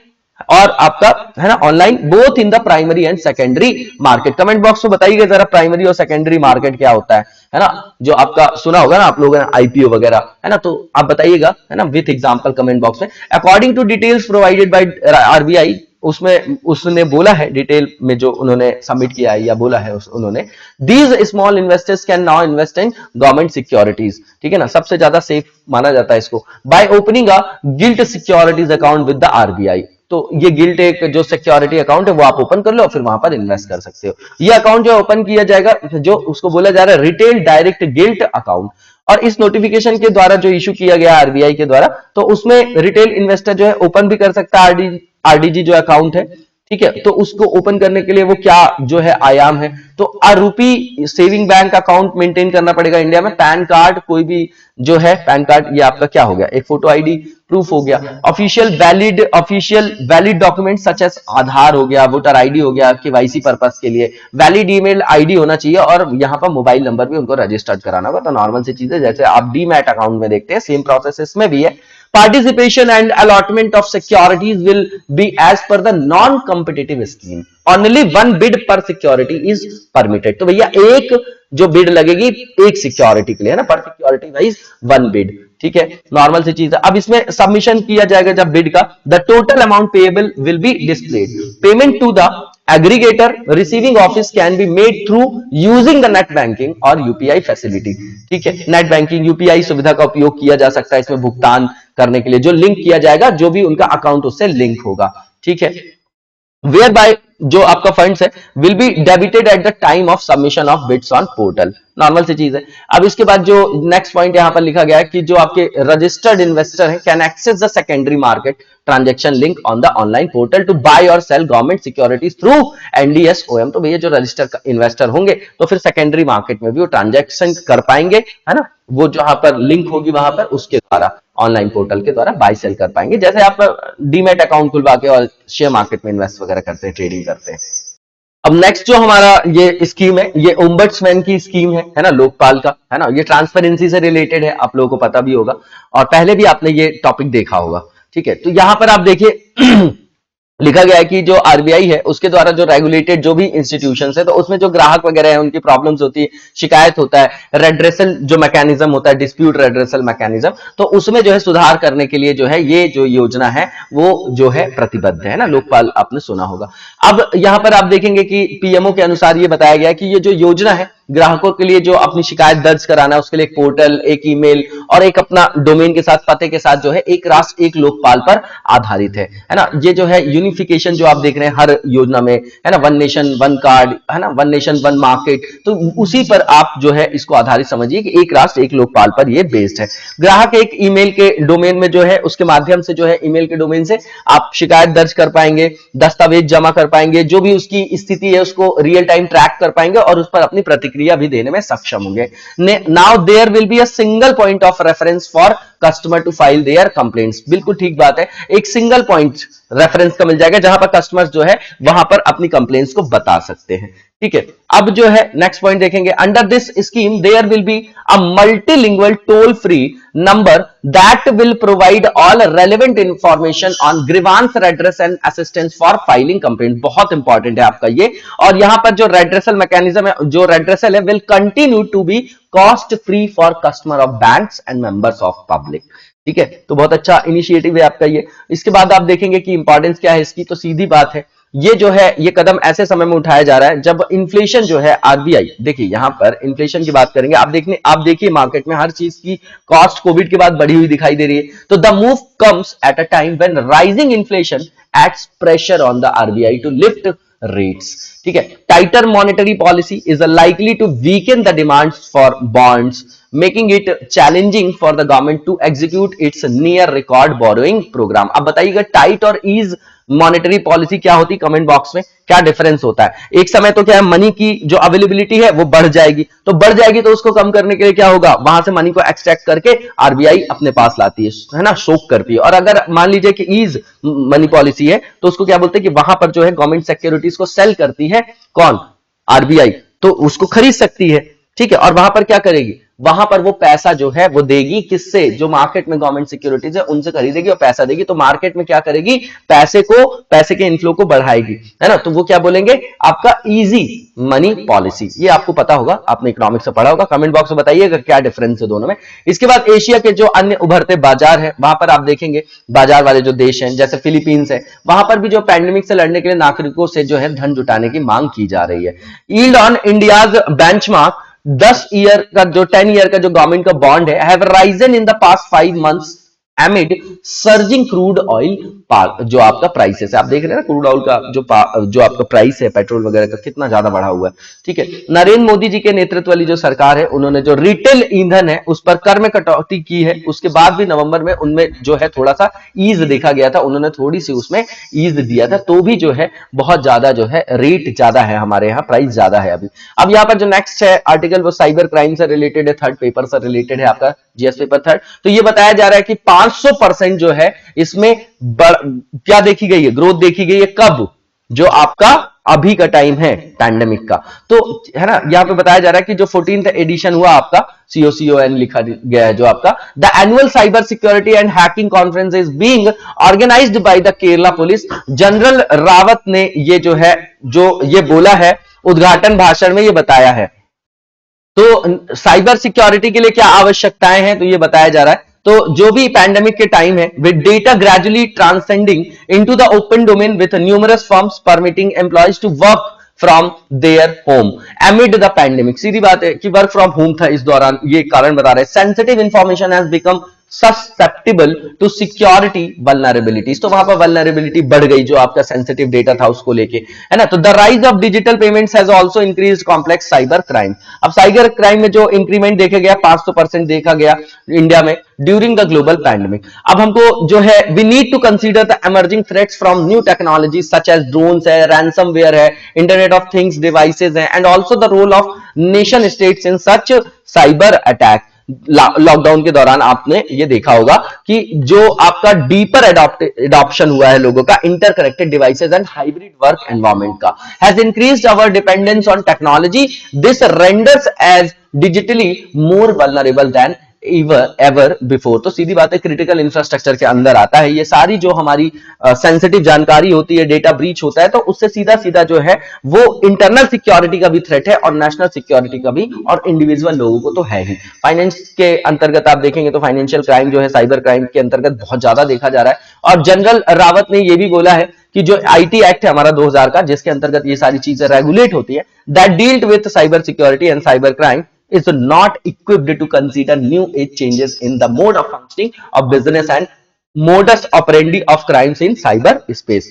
और आपका है ना online both in the primary and secondary market. Comment box में बताइएगा जरा प्राइमरी और सेकेंडरी मार्केट क्या होता है ना, जो आपका सुना होगा ना आप लोगों ने आईपीओ वगैरह, है ना, तो आप बताइएगा है ना विथ एग्जांपल कमेंट बॉक्स में। According to details provided by RBI, उसमें उसने बोला है डिटेल में जो उन्होंने सबमिट किया है या बोला है उन्होंने, these small investors can now invest in government securities, ठीक है ना, सबसे ज्यादा सेफ माना जाता है इसको, by opening a guilt securities account with the RBI. तो ये गिल्ट एक जो सिक्योरिटी अकाउंट है वो आप ओपन कर लो और फिर वहां पर इन्वेस्ट कर सकते हो। ये अकाउंट जो ओपन किया जाएगा जो उसको बोला जा रहा है रिटेल डायरेक्ट गिल्ट अकाउंट, और इस नोटिफिकेशन के द्वारा जो इशू किया गया आरबीआई के द्वारा, तो उसमें रिटेल इन्वेस्टर जो है ओपन भी कर सकता है आरडीजी जो अकाउंट है, ठीक है। तो उसको ओपन करने के लिए वो क्या जो है आयाम है, तो ₹, सेविंग बैंक अकाउंट मेंटेन करना पड़ेगा इंडिया में, पैन कार्ड कोई भी जो है पैन कार्ड ये आपका क्या हो गया, एक फोटो आईडी प्रूफ हो गया, official valid document such as Aadhaar हो गया, वोटर आईडी हो गया, केवाईसी पर्पस के लिए वैलिड ईमेल आईडी होना चाहिए, और यहाँ पर मोबाइल नंबर भी उनको रजिस्टर्ड कराना होगा। तो नॉर्मल सी चीजें जैसे आप डीमैट अकाउंट में देखते हैं सेम प्रोसेस इसमें भी है। Participation and allotment of securities will be as per the non-competitive scheme. Only one bid per security is permitted. तो भैया एक जो बिड लगेगी एक सिक्योरिटी के लिए है ना, पर सिक्योरिटी वाइज वन बिड, ठीक है, नॉर्मल सी चीज है। अब इसमें सबमिशन किया जाएगा जब बिड का, the total amount payable will be displayed, payment to the aggregator receiving office can be made through using the net banking और यूपीआई फैसिलिटी, ठीक है, नेट बैंकिंग यूपीआई सुविधा का उपयोग किया जा सकता है इसमें भुगतान करने के लिए, जो लिंक किया जाएगा जो भी उनका अकाउंट उससे लिंक होगा, ठीक है। वेयर बाय जो आपका फंड्स है will be debited at the time of submission of bids on portal, normal सी चीज है। अब इसके बाद जो नेक्स्ट पॉइंट यहां पर लिखा गया है कि जो आपके रजिस्टर्ड इन्वेस्टर है can access the secondary market transaction link on the online portal to buy और sell government securities through NDSOM. तो भैया जो रजिस्टर्ड इन्वेस्टर होंगे तो फिर सेकेंडरी मार्केट में भी वो ट्रांजैक्शन कर पाएंगे, है ना, वो जहां पर लिंक होगी वहां पर उसके द्वारा ऑनलाइन पोर्टल के द्वारा बाय सेल कर पाएंगे, जैसे आप डीमैट अकाउंट खुलवा के और शेयर मार्केट में इन्वेस्ट वगैरह करते हैं, ट्रेडिंग करते हैं। अब नेक्स्ट जो हमारा ये स्कीम है ये ओम्बड्समैन की स्कीम है ना, लोकपाल का, है ना, ये ट्रांसपेरेंसी से रिलेटेड है, आप लोगों को पता भी होगा और पहले भी आपने ये टॉपिक देखा होगा, ठीक है। तो यहां पर आप देखिए लिखा गया है कि जो आरबीआई है उसके द्वारा जो रेगुलेटेड जो भी इंस्टीट्यूशंस है तो उसमें जो ग्राहक वगैरह है उनकी प्रॉब्लम्स होती है, शिकायत होता है, रेड्रेसल जो मैकेनिज्म होता है, डिस्प्यूट रेड्रेसल मैकेनिज्म, तो उसमें जो है सुधार करने के लिए जो है ये जो योजना है वो जो है प्रतिबद्ध है ना, लोकपाल आपने सुना होगा। अब यहां पर आप देखेंगे कि पीएमओ के अनुसार ये बताया गया कि ये जो योजना है ग्राहकों के लिए जो अपनी शिकायत दर्ज कराना है उसके लिए एक पोर्टल, एक ईमेल और एक अपना डोमेन के साथ पते के साथ जो है एक राष्ट्र एक लोकपाल पर आधारित है ना। ये जो है यूनिफिकेशन जो आप देख रहे हैं हर योजना में, है ना, वन नेशन वन कार्ड, है ना, वन नेशन वन मार्केट, तो उसी पर आप जो है इसको आधारित समझिए कि एक राष्ट्र एक लोकपाल पर ये बेस्ड है। ग्राहक एक ईमेल के डोमेन में जो है उसके माध्यम से जो है ईमेल के डोमेन से आप शिकायत दर्ज कर पाएंगे, दस्तावेज जमा कर पाएंगे, जो भी उसकी स्थिति है उसको रियल टाइम ट्रैक कर पाएंगे और उस पर अपनी प्रतिक्रिया भी देने में सक्षम होंगे। Now there will be a single point of reference for customer to file their complaints. बिल्कुल ठीक बात है, एक सिंगल पॉइंट रेफरेंस का मिल जाएगा जहां पर कस्टमर्स जो है वहां पर अपनी कंप्लेंट्स को बता सकते हैं, ठीक है। अब जो है नेक्स्ट पॉइंट देखेंगे, under this scheme there will be a multilingual toll free number that will provide all relevant information on grievance redress and assistance for filing complaint. बहुत इंपॉर्टेंट है आपका ये, और यहां पर जो रेड्रेसल मैकेनिज्म है, जो रेड्रेसल है, will continue to be cost free for customer of banks and members of public, ठीक है। तो बहुत अच्छा इनिशिएटिव है आपका ये। इसके बाद आप देखेंगे कि इंपॉर्टेंस क्या है इसकी, तो सीधी बात है ये जो है ये कदम ऐसे समय में उठाया जा रहा है जब इन्फ्लेशन जो है आरबीआई, देखिए यहां पर इन्फ्लेशन की बात करेंगे, आप देखिए मार्केट में हर चीज की कॉस्ट कोविड के बाद बढ़ी हुई दिखाई दे रही है। तो the move comes at a time when rising inflation adds pressure on the RBI to lift rates, ठीक है। Tighter monetary policy is likely to weaken the demands for bonds, making it challenging for the government to execute its near record borrowing programme. अब बताइएगा tight और ease monetary policy क्या होती, comment box में क्या difference होता है। एक समय तो क्या है, मनी की जो अवेलेबिलिटी है वो बढ़ जाएगी, तो उसको कम करने के लिए क्या होगा, वहां से मनी को एक्सट्रैक्ट करके आरबीआई अपने पास लाती है ना, शोक करती है। और अगर मान लीजिए कि ईज मनी पॉलिसी है तो उसको क्या बोलते हैं कि वहां पर जो है गवर्नमेंट सिक्योरिटीज को सेल करती है कौन, आरबीआई, तो उसको खरीद सकती है, ठीक है, और वहां पर क्या करेगी, वहां पर वो पैसा जो है वो देगी किससे, जो मार्केट में गवर्नमेंट सिक्योरिटीज है उनसे खरीदेगी और पैसा देगी। तो मार्केट में क्या करेगी, पैसे के इनफ्लो को बढ़ाएगी, है ना। तो वो क्या बोलेंगे, आपका इजी मनी पॉलिसी। ये आपको पता होगा, आपने इकोनॉमिक्स से पढ़ा होगा। कमेंट बॉक्स में बताइएगा क्या डिफरेंस है दोनों में। इसके बाद एशिया के जो अन्य उभरते बाजार है, वहां पर आप देखेंगे बाजार वाले जो देश हैं जैसे फिलीपींस है, वहां पर भी जो पैंडेमिक से लड़ने के लिए नागरिकों से जो है धन जुटाने की मांग की जा रही है। Yield on India's benchmark 10 year का जो 10 ईयर का जो गवर्नमेंट का बॉन्ड है have risen in the past 5 months एमिड surging crude oil जो आपका प्राइसेस है। आप देख रहे हैं ना क्रूड ऑयल का जो आपका प्राइस है पेट्रोल वगैरह का कितना ज्यादा बढ़ा हुआ है, ठीक है। नरेंद्र मोदी जी के नेतृत्व वाली जो सरकार है उन्होंने जो रिटेल ईंधन है उस पर कर में कटौती की है। उसके बाद भी नवंबर में उनमें जो है थोड़ा सा ईज देखा गया था, उन्होंने थोड़ी सी उसमें ईज दिया था, तो भी जो है बहुत ज्यादा जो है रेट ज्यादा है, हमारे यहाँ प्राइस ज्यादा है अभी। अब यहाँ पर जो नेक्स्ट है आर्टिकल वो साइबर क्राइम से रिलेटेड है, थर्ड पेपर से रिलेटेड है आपका जीएस पेपर थर्ड। तो ये बताया जा रहा है कि 500% जो है इसमें क्या देखी गई है, ग्रोथ देखी गई है। कब, जो आपका अभी का टाइम है पैंडेमिक का, तो है ना। यहां पे बताया जा रहा है कि जो 14th एडिशन हुआ आपका COCON लिखा गया है जो आपका the annual cyber security and hacking conference is being organised by the Kerala police. General Rawat ने ये जो है जो ये बोला है उद्घाटन भाषण में, ये बताया है। तो साइबर सिक्योरिटी के लिए क्या आवश्यकताएं हैं, तो ये बताया जा रहा है। तो जो भी पैंडेमिक के टाइम है, with data gradually transcending into the open domain with numerous firms permitting employees to work from their home amid the pandemic. सीधी बात है कि वर्क फ्रॉम होम था इस दौरान, ये कारण बता रहे हैं। Sensitive information has become susceptible to security vulnerabilities. तो वहां पर वल्नरेबिलिटी बढ़ गई, जो आपका सेंसिटिव डेटा था उसको लेके, है ना। तो the rise of digital payments has also increased complex cyber crime. अब साइबर क्राइम में जो इंक्रीमेंट देखा गया 500% देखा गया इंडिया में ड्यूरिंग द ग्लोबल पैंडेमिक। अब हमको जो है we need to consider the emerging threats from new technology such as drones है, रैंसमवेयर है, इंटरनेट ऑफ थिंग्स डिवाइसेज है, and also the role of nation states in such cyber attack. Lockdown के दौरान आपने ये देखा होगा कि जो आपका डीपर एडॉप्शन हुआ है लोगों का interconnected devices and hybrid work environment का has increased our dependence on technology. This renders us digitally more vulnerable than ever before. तो सीधी बात है क्रिटिकल इंफ्रास्ट्रक्चर के अंदर आता है ये सारी जो हमारी सेंसिटिव जानकारी होती है, डेटा ब्रीच होता है, तो उससे सीधा सीधा जो है वो इंटरनल सिक्योरिटी का भी थ्रेट है और नेशनल सिक्योरिटी का भी, और इंडिविजुअल लोगों को तो है ही। फाइनेंस के अंतर्गत आप देखेंगे तो फाइनेंशियल क्राइम जो है साइबर क्राइम के अंतर्गत बहुत ज्यादा देखा जा रहा है। और जनरल रावत ने ये भी बोला है कि जो IT एक्ट है हमारा 2000 का, जिसके अंतर्गत ये सारी चीजें रेगुलेट होती है, that dealt with cyber security and cyber crime is not equipped to consider new age changes in the mode of functioning of business and modus operandi of crimes in cyber space।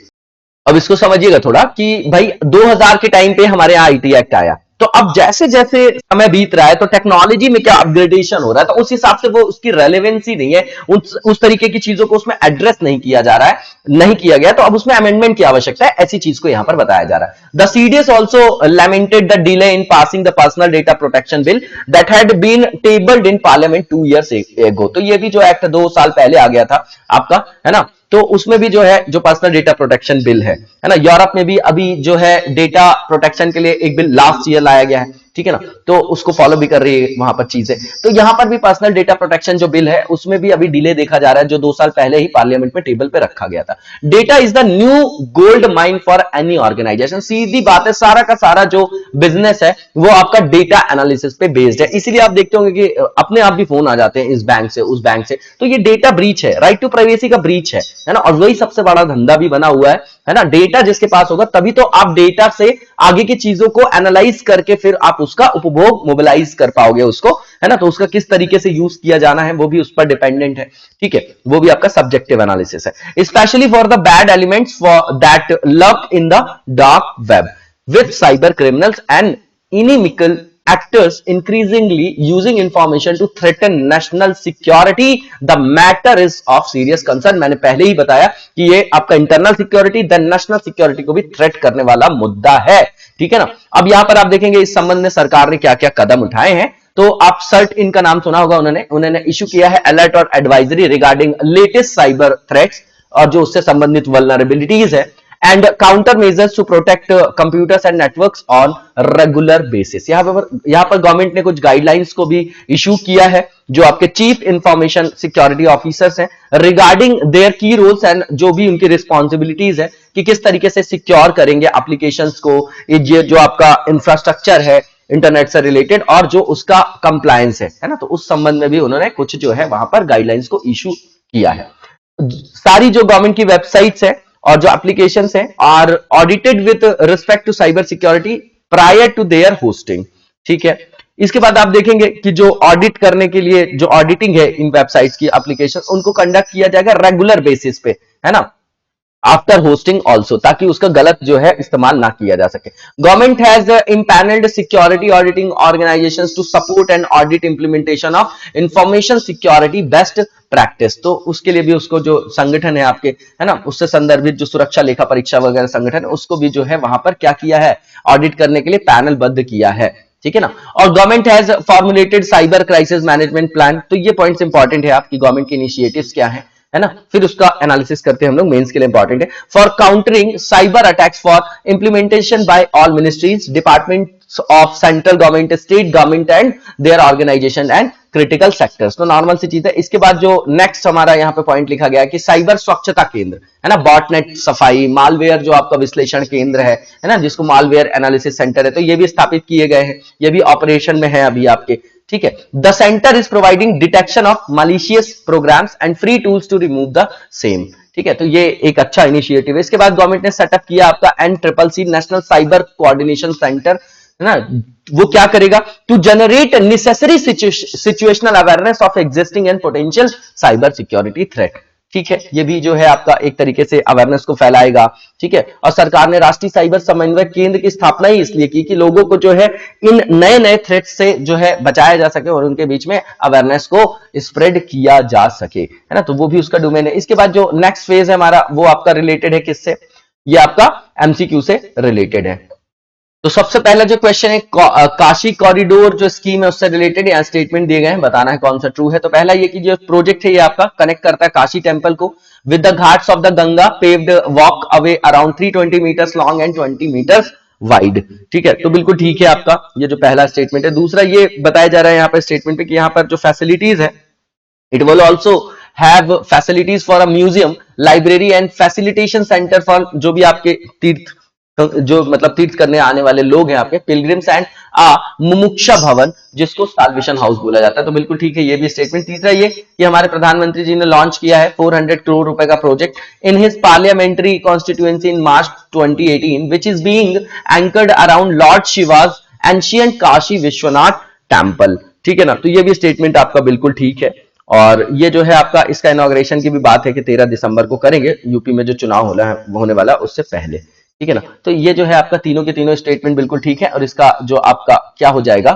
अब इसको समझिएगा थोड़ा कि भाई 2000 के time पे हमारे यहाँ IT एक्ट आया, तो अब जैसे जैसे समय बीत रहा है तो टेक्नोलॉजी में क्या अपग्रेडेशन हो रहा है, तो उस हिसाब से वो उसकी रेलेवेंसी नहीं है, उस तरीके की चीजों को उसमें एड्रेस नहीं किया जा रहा है, नहीं किया गया, तो अब उसमें अमेंडमेंट की आवश्यकता है। ऐसी चीज को यहां पर बताया जा रहा है। The CDS also lamented the delay in passing the personal data protection bill that had been tabled in parliament 2 years ago। तो ये भी जो एक्ट 2 साल पहले आ गया था आपका, है ना। तो उसमें भी जो है जो पर्सनल डेटा प्रोटेक्शन बिल है ना, यूरोप में भी अभी जो है डेटा प्रोटेक्शन के लिए एक बिल लास्ट ईयर लाया गया है, ठीक है ना। तो उसको फॉलो भी कर रही है वहां पर चीजें। तो यहां पर भी पर्सनल डेटा प्रोटेक्शन जो बिल है उसमें भी अभी डिले देखा जा रहा है, जो 2 साल पहले ही पार्लियामेंट में टेबल पे रखा गया था। Data is the new gold mine for any organisation. सीधी बात है, सारा का सारा जो बिजनेस है वो आपका डेटा एनालिसिस पे बेस्ड है। इसीलिए आप देखते होंगे कि अपने आप भी फोन आ जाते हैं इस बैंक से उस बैंक से, तो ये डेटा ब्रीच है, राइट टू प्राइवेसी का ब्रीच है ना। और वही सबसे बड़ा धंधा भी बना हुआ है ना। डेटा जिसके पास होगा तभी तो आप डेटा से आगे की चीजों को एनालाइज करके फिर आप उसका उपभोग मोबिलाइज कर पाओगे उसको, है ना। तो उसका किस तरीके से यूज किया जाना है वो भी उस पर डिपेंडेंट है, ठीक है। वो भी आपका सब्जेक्टिव एनालिसिस है। Specially for the bad elements for that lurk in the dark web with cyber criminals and inimical actors increasingly using information to threaten national security, the matter is of serious concern। मैंने पहले ही बताया कि ये आपका internal security then national security को भी threat करने वाला मुद्दा है, ठीक है ना। अब यहां पर आप देखेंगे इस संबंध में सरकार ने क्या क्या कदम उठाए हैं। तो आप सर्ट इनका नाम सुना होगा, उन्होंने इश्यू किया है अलर्ट और advisory regarding latest cyber threats और जो उससे संबंधित वल्नरेबिलिटीज है। And counter measures to protect computers and networks on regular basis. यहाँ पर गवर्नमेंट ने कुछ गाइडलाइंस को भी इशू किया है जो आपके चीफ इंफॉर्मेशन सिक्योरिटी ऑफिसर्स हैं रिगार्डिंग देयर की रोल्स एंड जो भी उनकी रिस्पॉन्सिबिलिटीज है कि किस तरीके से सिक्योर करेंगे एप्लीकेशंस को, ये जो आपका इंफ्रास्ट्रक्चर है इंटरनेट से रिलेटेड और जो उसका कंप्लायंस है ना, तो उस संबंध में भी उन्होंने कुछ जो है वहां पर गाइडलाइंस को इशू किया है। सारी जो गवर्नमेंट की वेबसाइट्स है और जो एप्लीकेशंस हैं are audited with respect to cyber security prior to their hosting. ठीक है, इसके बाद आप देखेंगे कि जो ऑडिट करने के लिए जो ऑडिटिंग है इन वेबसाइट्स की एप्लीकेशन उनको कंडक्ट किया जाएगा रेगुलर बेसिस पे, है ना, आफ्टर होस्टिंग ऑल्सो, ताकि उसका गलत जो है इस्तेमाल ना किया जा सके। Government has empanelled security auditing organisations to support and audit implementation of information security best practice. तो उसके लिए भी उसको जो संगठन है आपके, है ना, उससे संदर्भित जो सुरक्षा लेखा परीक्षा वगैरह संगठन उसको भी जो है वहां पर क्या किया है, ऑडिट करने के लिए पैनल बद्ध किया है। ठीक है ना, और government has formulated cyber crisis management plan. तो ये पॉइंट्स इंपॉर्टेंट है आपकी गवर्नमेंट की इनिशिएटिव्स क्या है ना, फिर उसका एनालिसिस करते हैं हम लोग, मेंस के लिए इंपॉर्टेंट है। For countering cyber attacks for implementation by all ministries departments of central government, state government and their organisation and critical sectors. तो नॉर्मल सी चीज है। इसके बाद जो नेक्स्ट हमारा यहाँ पे पॉइंट लिखा गया है कि साइबर स्वच्छता केंद्र, है ना, बॉटनेट सफाई, मालवेयर जो आपका विश्लेषण केंद्र है ना, जिसको मालवेयर एनालिसिस सेंटर है, तो ये भी स्थापित किए गए हैं, ये भी ऑपरेशन में है अभी आपके। ठीक है, the centre is providing detection of malicious programs and free tools to remove the same. ठीक है, तो ये एक अच्छा इनिशिएटिव है। इसके बाद गवर्नमेंट ने सेटअप किया आपका NCCC national cyber coordination centre, है ना, वो क्या करेगा, to generate necessary situational awareness of existing and potential cyber security threat. ठीक है, ये भी जो है आपका एक तरीके से अवेयरनेस को फैलाएगा। ठीक है, और सरकार ने राष्ट्रीय साइबर समन्वय केंद्र की स्थापना ही इसलिए की कि लोगों को जो है इन नए नए थ्रेट से जो है बचाया जा सके और उनके बीच में अवेयरनेस को स्प्रेड किया जा सके, है ना, तो वो भी उसका डोमेन है। इसके बाद जो नेक्स्ट फेज है हमारा वो आपका रिलेटेड है किससे, ये आपका MCQ से रिलेटेड है। तो सबसे पहला जो क्वेश्चन है काशी कॉरिडोर जो स्कीम है उससे रिलेटेड यहाँ स्टेटमेंट दिए गए हैं, बताना है कौन सा ट्रू है। तो पहला ये कि जो प्रोजेक्ट है ये आपका कनेक्ट करता है काशी टेंपल को with the ghats of the Ganga paved walkway around 320 metres long and 20 metres wide. ठीक है, तो बिल्कुल ठीक है आपका ये जो पहला स्टेटमेंट है। दूसरा ये बताया जा रहा है यहाँ पर स्टेटमेंट पे कि यहाँ पर जो फैसिलिटीज है it will also have facilities for a museum, library and facilitation centre for जो भी आपके तीर्थ जो मतलब तीर्थ करने आने वाले लोग हैं आपके पिलग्रिम्स एंड मुमुक्षा भवन जिसको साल्वेशन हाउस बोला जाता है। तो बिल्कुल ठीक है ये भी स्टेटमेंट। तीसरा ये कि हमारे प्रधानमंत्री जी ने लॉन्च किया है 400 करोड़ रुपए का project in his parliamentary constituency in March 2018 which is being anchored around Lord Shiva's ancient Kashi Vishwanath temple. ठीक है ना, तो ये भी स्टेटमेंट आपका बिल्कुल ठीक है। और ये जो है आपका इसका इनॉग्रेशन की भी बात है कि 13 दिसंबर को करेंगे, यूपी में जो चुनाव होने वाला उससे पहले। ठीक है ना, तो ये जो है आपका तीनों के तीनों स्टेटमेंट बिल्कुल ठीक है और इसका जो आपका क्या हो जाएगा,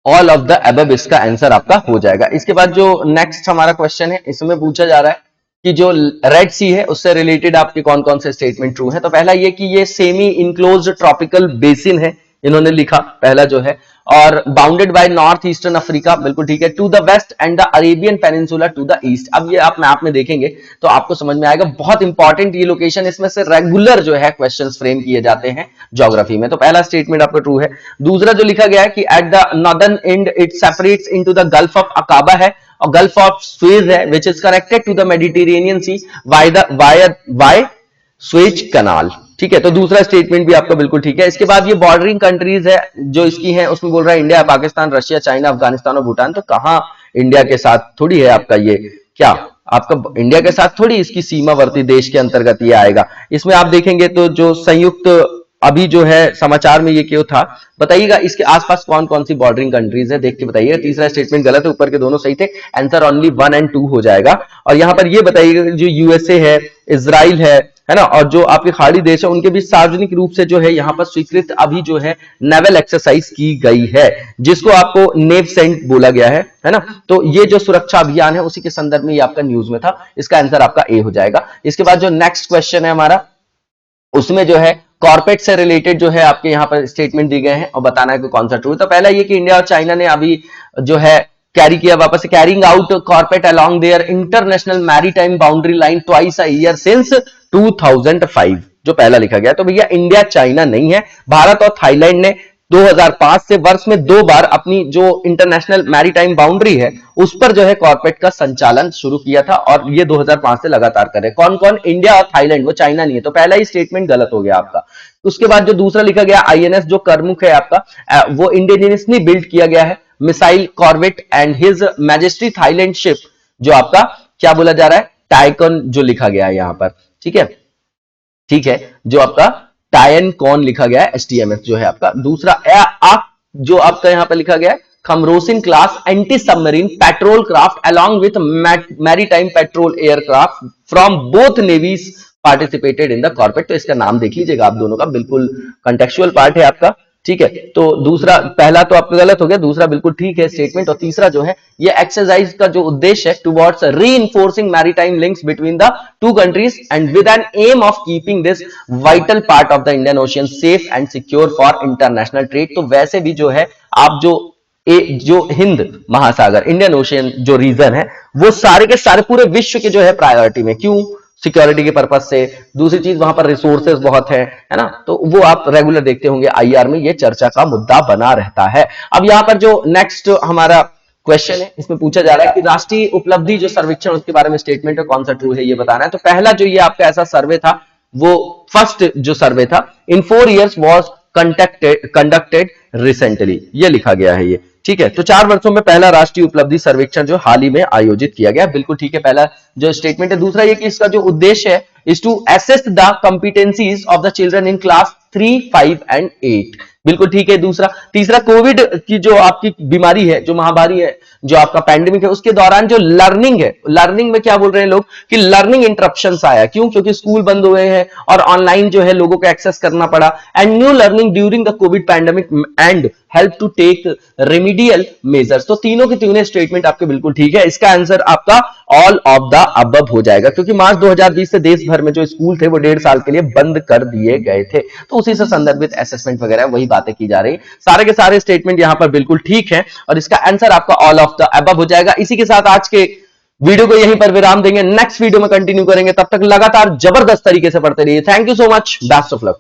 ऑल ऑफ द अबव इसका आंसर आपका हो जाएगा। इसके बाद जो नेक्स्ट हमारा क्वेश्चन है इसमें पूछा जा रहा है कि जो रेड सी है उससे रिलेटेड आपके कौन कौन से स्टेटमेंट ट्रू है। तो पहला ये कि ये सेमी इनक्लोज्ड ट्रॉपिकल बेसिन है, इन्होंने लिखा पहला जो है, और bounded by north eastern Africa, बिल्कुल ठीक है, to the west and the Arabian peninsula to the east. अब ये आप मैप में देखेंगे तो आपको समझ में आएगा, बहुत इंपॉर्टेंट ये लोकेशन, इसमें से रेगुलर जो है क्वेश्चंस फ्रेम किए जाते हैं ज्योग्राफी में। तो पहला स्टेटमेंट आपका ट्रू है। दूसरा जो लिखा गया है कि at the northern end it separates into the Gulf of Aqaba है और गल्फ ऑफ सुएज है which is connected to the Mediterranean Sea by Suez Canal. ठीक है, तो दूसरा स्टेटमेंट भी आपका बिल्कुल ठीक है। इसके बाद ये बॉर्डरिंग कंट्रीज है जो इसकी है, उसमें बोल रहा है India, Pakistan, Russia, China, Afghanistan और भूटान। तो कहां इंडिया के साथ थोड़ी है आपका ये, क्या आपका इंडिया के साथ थोड़ी इसकी सीमावर्ती देश के अंतर्गत ये आएगा। इसमें आप देखेंगे तो जो संयुक्त अभी जो है समाचार में ये क्यों था, बताइएगा इसके आसपास कौन कौन सी बॉर्डरिंग कंट्रीज है, देख के बताइएगा। तीसरा स्टेटमेंट गलत है, ऊपर के दोनों सही थे, आंसर ओनली 1 और 2 हो जाएगा। और यहां पर ये बताइएगा जो यूएसए है, इजराइल है ना, और जो आपके खाड़ी देश है उनके भी सार्वजनिक रूप से जो है यहां पर स्वीकृत अभी जो है नेवल एक्सरसाइज की गई है जिसको आपको नेवसेंट बोला गया है ना। तो ये जो सुरक्षा अभियान है उसी के संदर्भ में ये आपका न्यूज में था, इसका आंसर आपका ए हो जाएगा। इसके बाद जो नेक्स्ट क्वेश्चन है हमारा उसमें जो है कॉर्पोरेट से रिलेटेड जो है आपके यहाँ पर स्टेटमेंट दिए गए हैं और बताना है कि कौन सा ट्रू है। तो पहला ये कि इंडिया और चाइना ने अभी जो है कैरी किया वापस से, carrying out corporate along their international maritime boundary line twice a year since 2005, जो पहला लिखा गया। तो भैया इंडिया चाइना नहीं है, भारत और थाईलैंड ने 2005 से वर्ष में 2 बार अपनी जो इंटरनेशनल मैरीटाइम बाउंड्री है उस पर जो है कॉर्पोरेट का संचालन शुरू किया था, और ये 2005 से लगातार कर रहे हैं। कौन कौन? इंडिया और थाईलैंड, वो चाइना नहीं है। तो पहला ही स्टेटमेंट गलत हो गया आपका। उसके बाद जो दूसरा लिखा गया, आईएनएस जो करमुख है आपका, वो इंडिजिनियसली बिल्ड किया गया है missile corvette and his majesty Thailand ship, जो आपका क्या बोला जा रहा है, टाइकन जो लिखा गया है यहां पर, ठीक है, ठीक है, जो आपका टायन कौन लिखा गया है, एसटीएमएस जो है आपका। दूसरा जो आपका यहां पर लिखा गया है, खमरोसिन class anti submarine patrol craft along with maritime patrol aircraft from both navies participated in the corporate. तो इसका नाम देख लीजिएगा आप दोनों का, बिल्कुल कंटेक्चुअल पार्ट है आपका, ठीक है। तो दूसरा, पहला तो आपका गलत हो गया, दूसरा बिल्कुल ठीक है स्टेटमेंट। और तीसरा जो है, ये एक्सरसाइज का जो उद्देश्य है towards reinforcing maritime links between the two countries and with an aim of keeping this vital part of the Indian ocean safe and secure for international trade. तो वैसे भी जो है आप जो हिंद महासागर, इंडियन ओशियन जो रीजन है, वो सारे के सारे पूरे विश्व के जो है प्रायोरिटी में, क्यों? सिक्योरिटी के पर्पज से। दूसरी चीज, वहां पर रिसोर्सेज बहुत है ना, तो वो आप रेगुलर देखते होंगे आईआर में, ये चर्चा का मुद्दा बना रहता है। अब यहां पर जो नेक्स्ट हमारा क्वेश्चन है, इसमें पूछा जा रहा है कि राष्ट्रीय उपलब्धि जो सर्वेक्षण, उसके बारे में स्टेटमेंट है, कौन सा ट्रू है ये बताना है। तो पहला जो ये आपका ऐसा सर्वे था, वो फर्स्ट जो सर्वे था, इन 4 years was conducted recently, ये लिखा गया है ये, ठीक है। तो 4 वर्षों में पहला राष्ट्रीय उपलब्धि सर्वेक्षण जो हाल ही में आयोजित किया गया, बिल्कुल ठीक है, पहला जो स्टेटमेंट है। दूसरा ये कि इसका जो उद्देश्य है, is to assess the competencies of the children in class 3, 5 and 8, बिल्कुल ठीक है। दूसरा, तीसरा, कोविड की जो आपकी बीमारी है, जो महामारी है, जो आपका पैंडेमिक है, उसके दौरान जो लर्निंग है, लर्निंग में क्या बोल रहे हैं लोग कि लर्निंग इंटरप्शंस आया, क्यों? क्योंकि स्कूल बंद हुए हैं और ऑनलाइन जो है लोगों को एक्सेस करना पड़ा, and new learning during the covid pandemic and help to take remedial measures. तो तीनों के तीनों स्टेटमेंट आपके बिल्कुल ठीक है। इसका आंसर आपका ऑल ऑफ द अबव हो जाएगा, क्योंकि मार्च 2020 से देश भर में जो स्कूल थे वो 1.5 साल के लिए बंद कर दिए गए थे, तो उसी से संदर्भित असेसमेंट वगैरह वही बातें की जा रही। सारे के सारे स्टेटमेंट यहां पर बिल्कुल ठीक है, और इसका आंसर आपका ऑल ऑफ द अबव हो जाएगा। इसी के साथ आज के वीडियो को यहीं पर विराम देंगे, नेक्स्ट वीडियो में कंटिन्यू करेंगे। तब तक लगातार जबरदस्त तरीके से पढ़ते रहिए। Thank you so much, best of luck.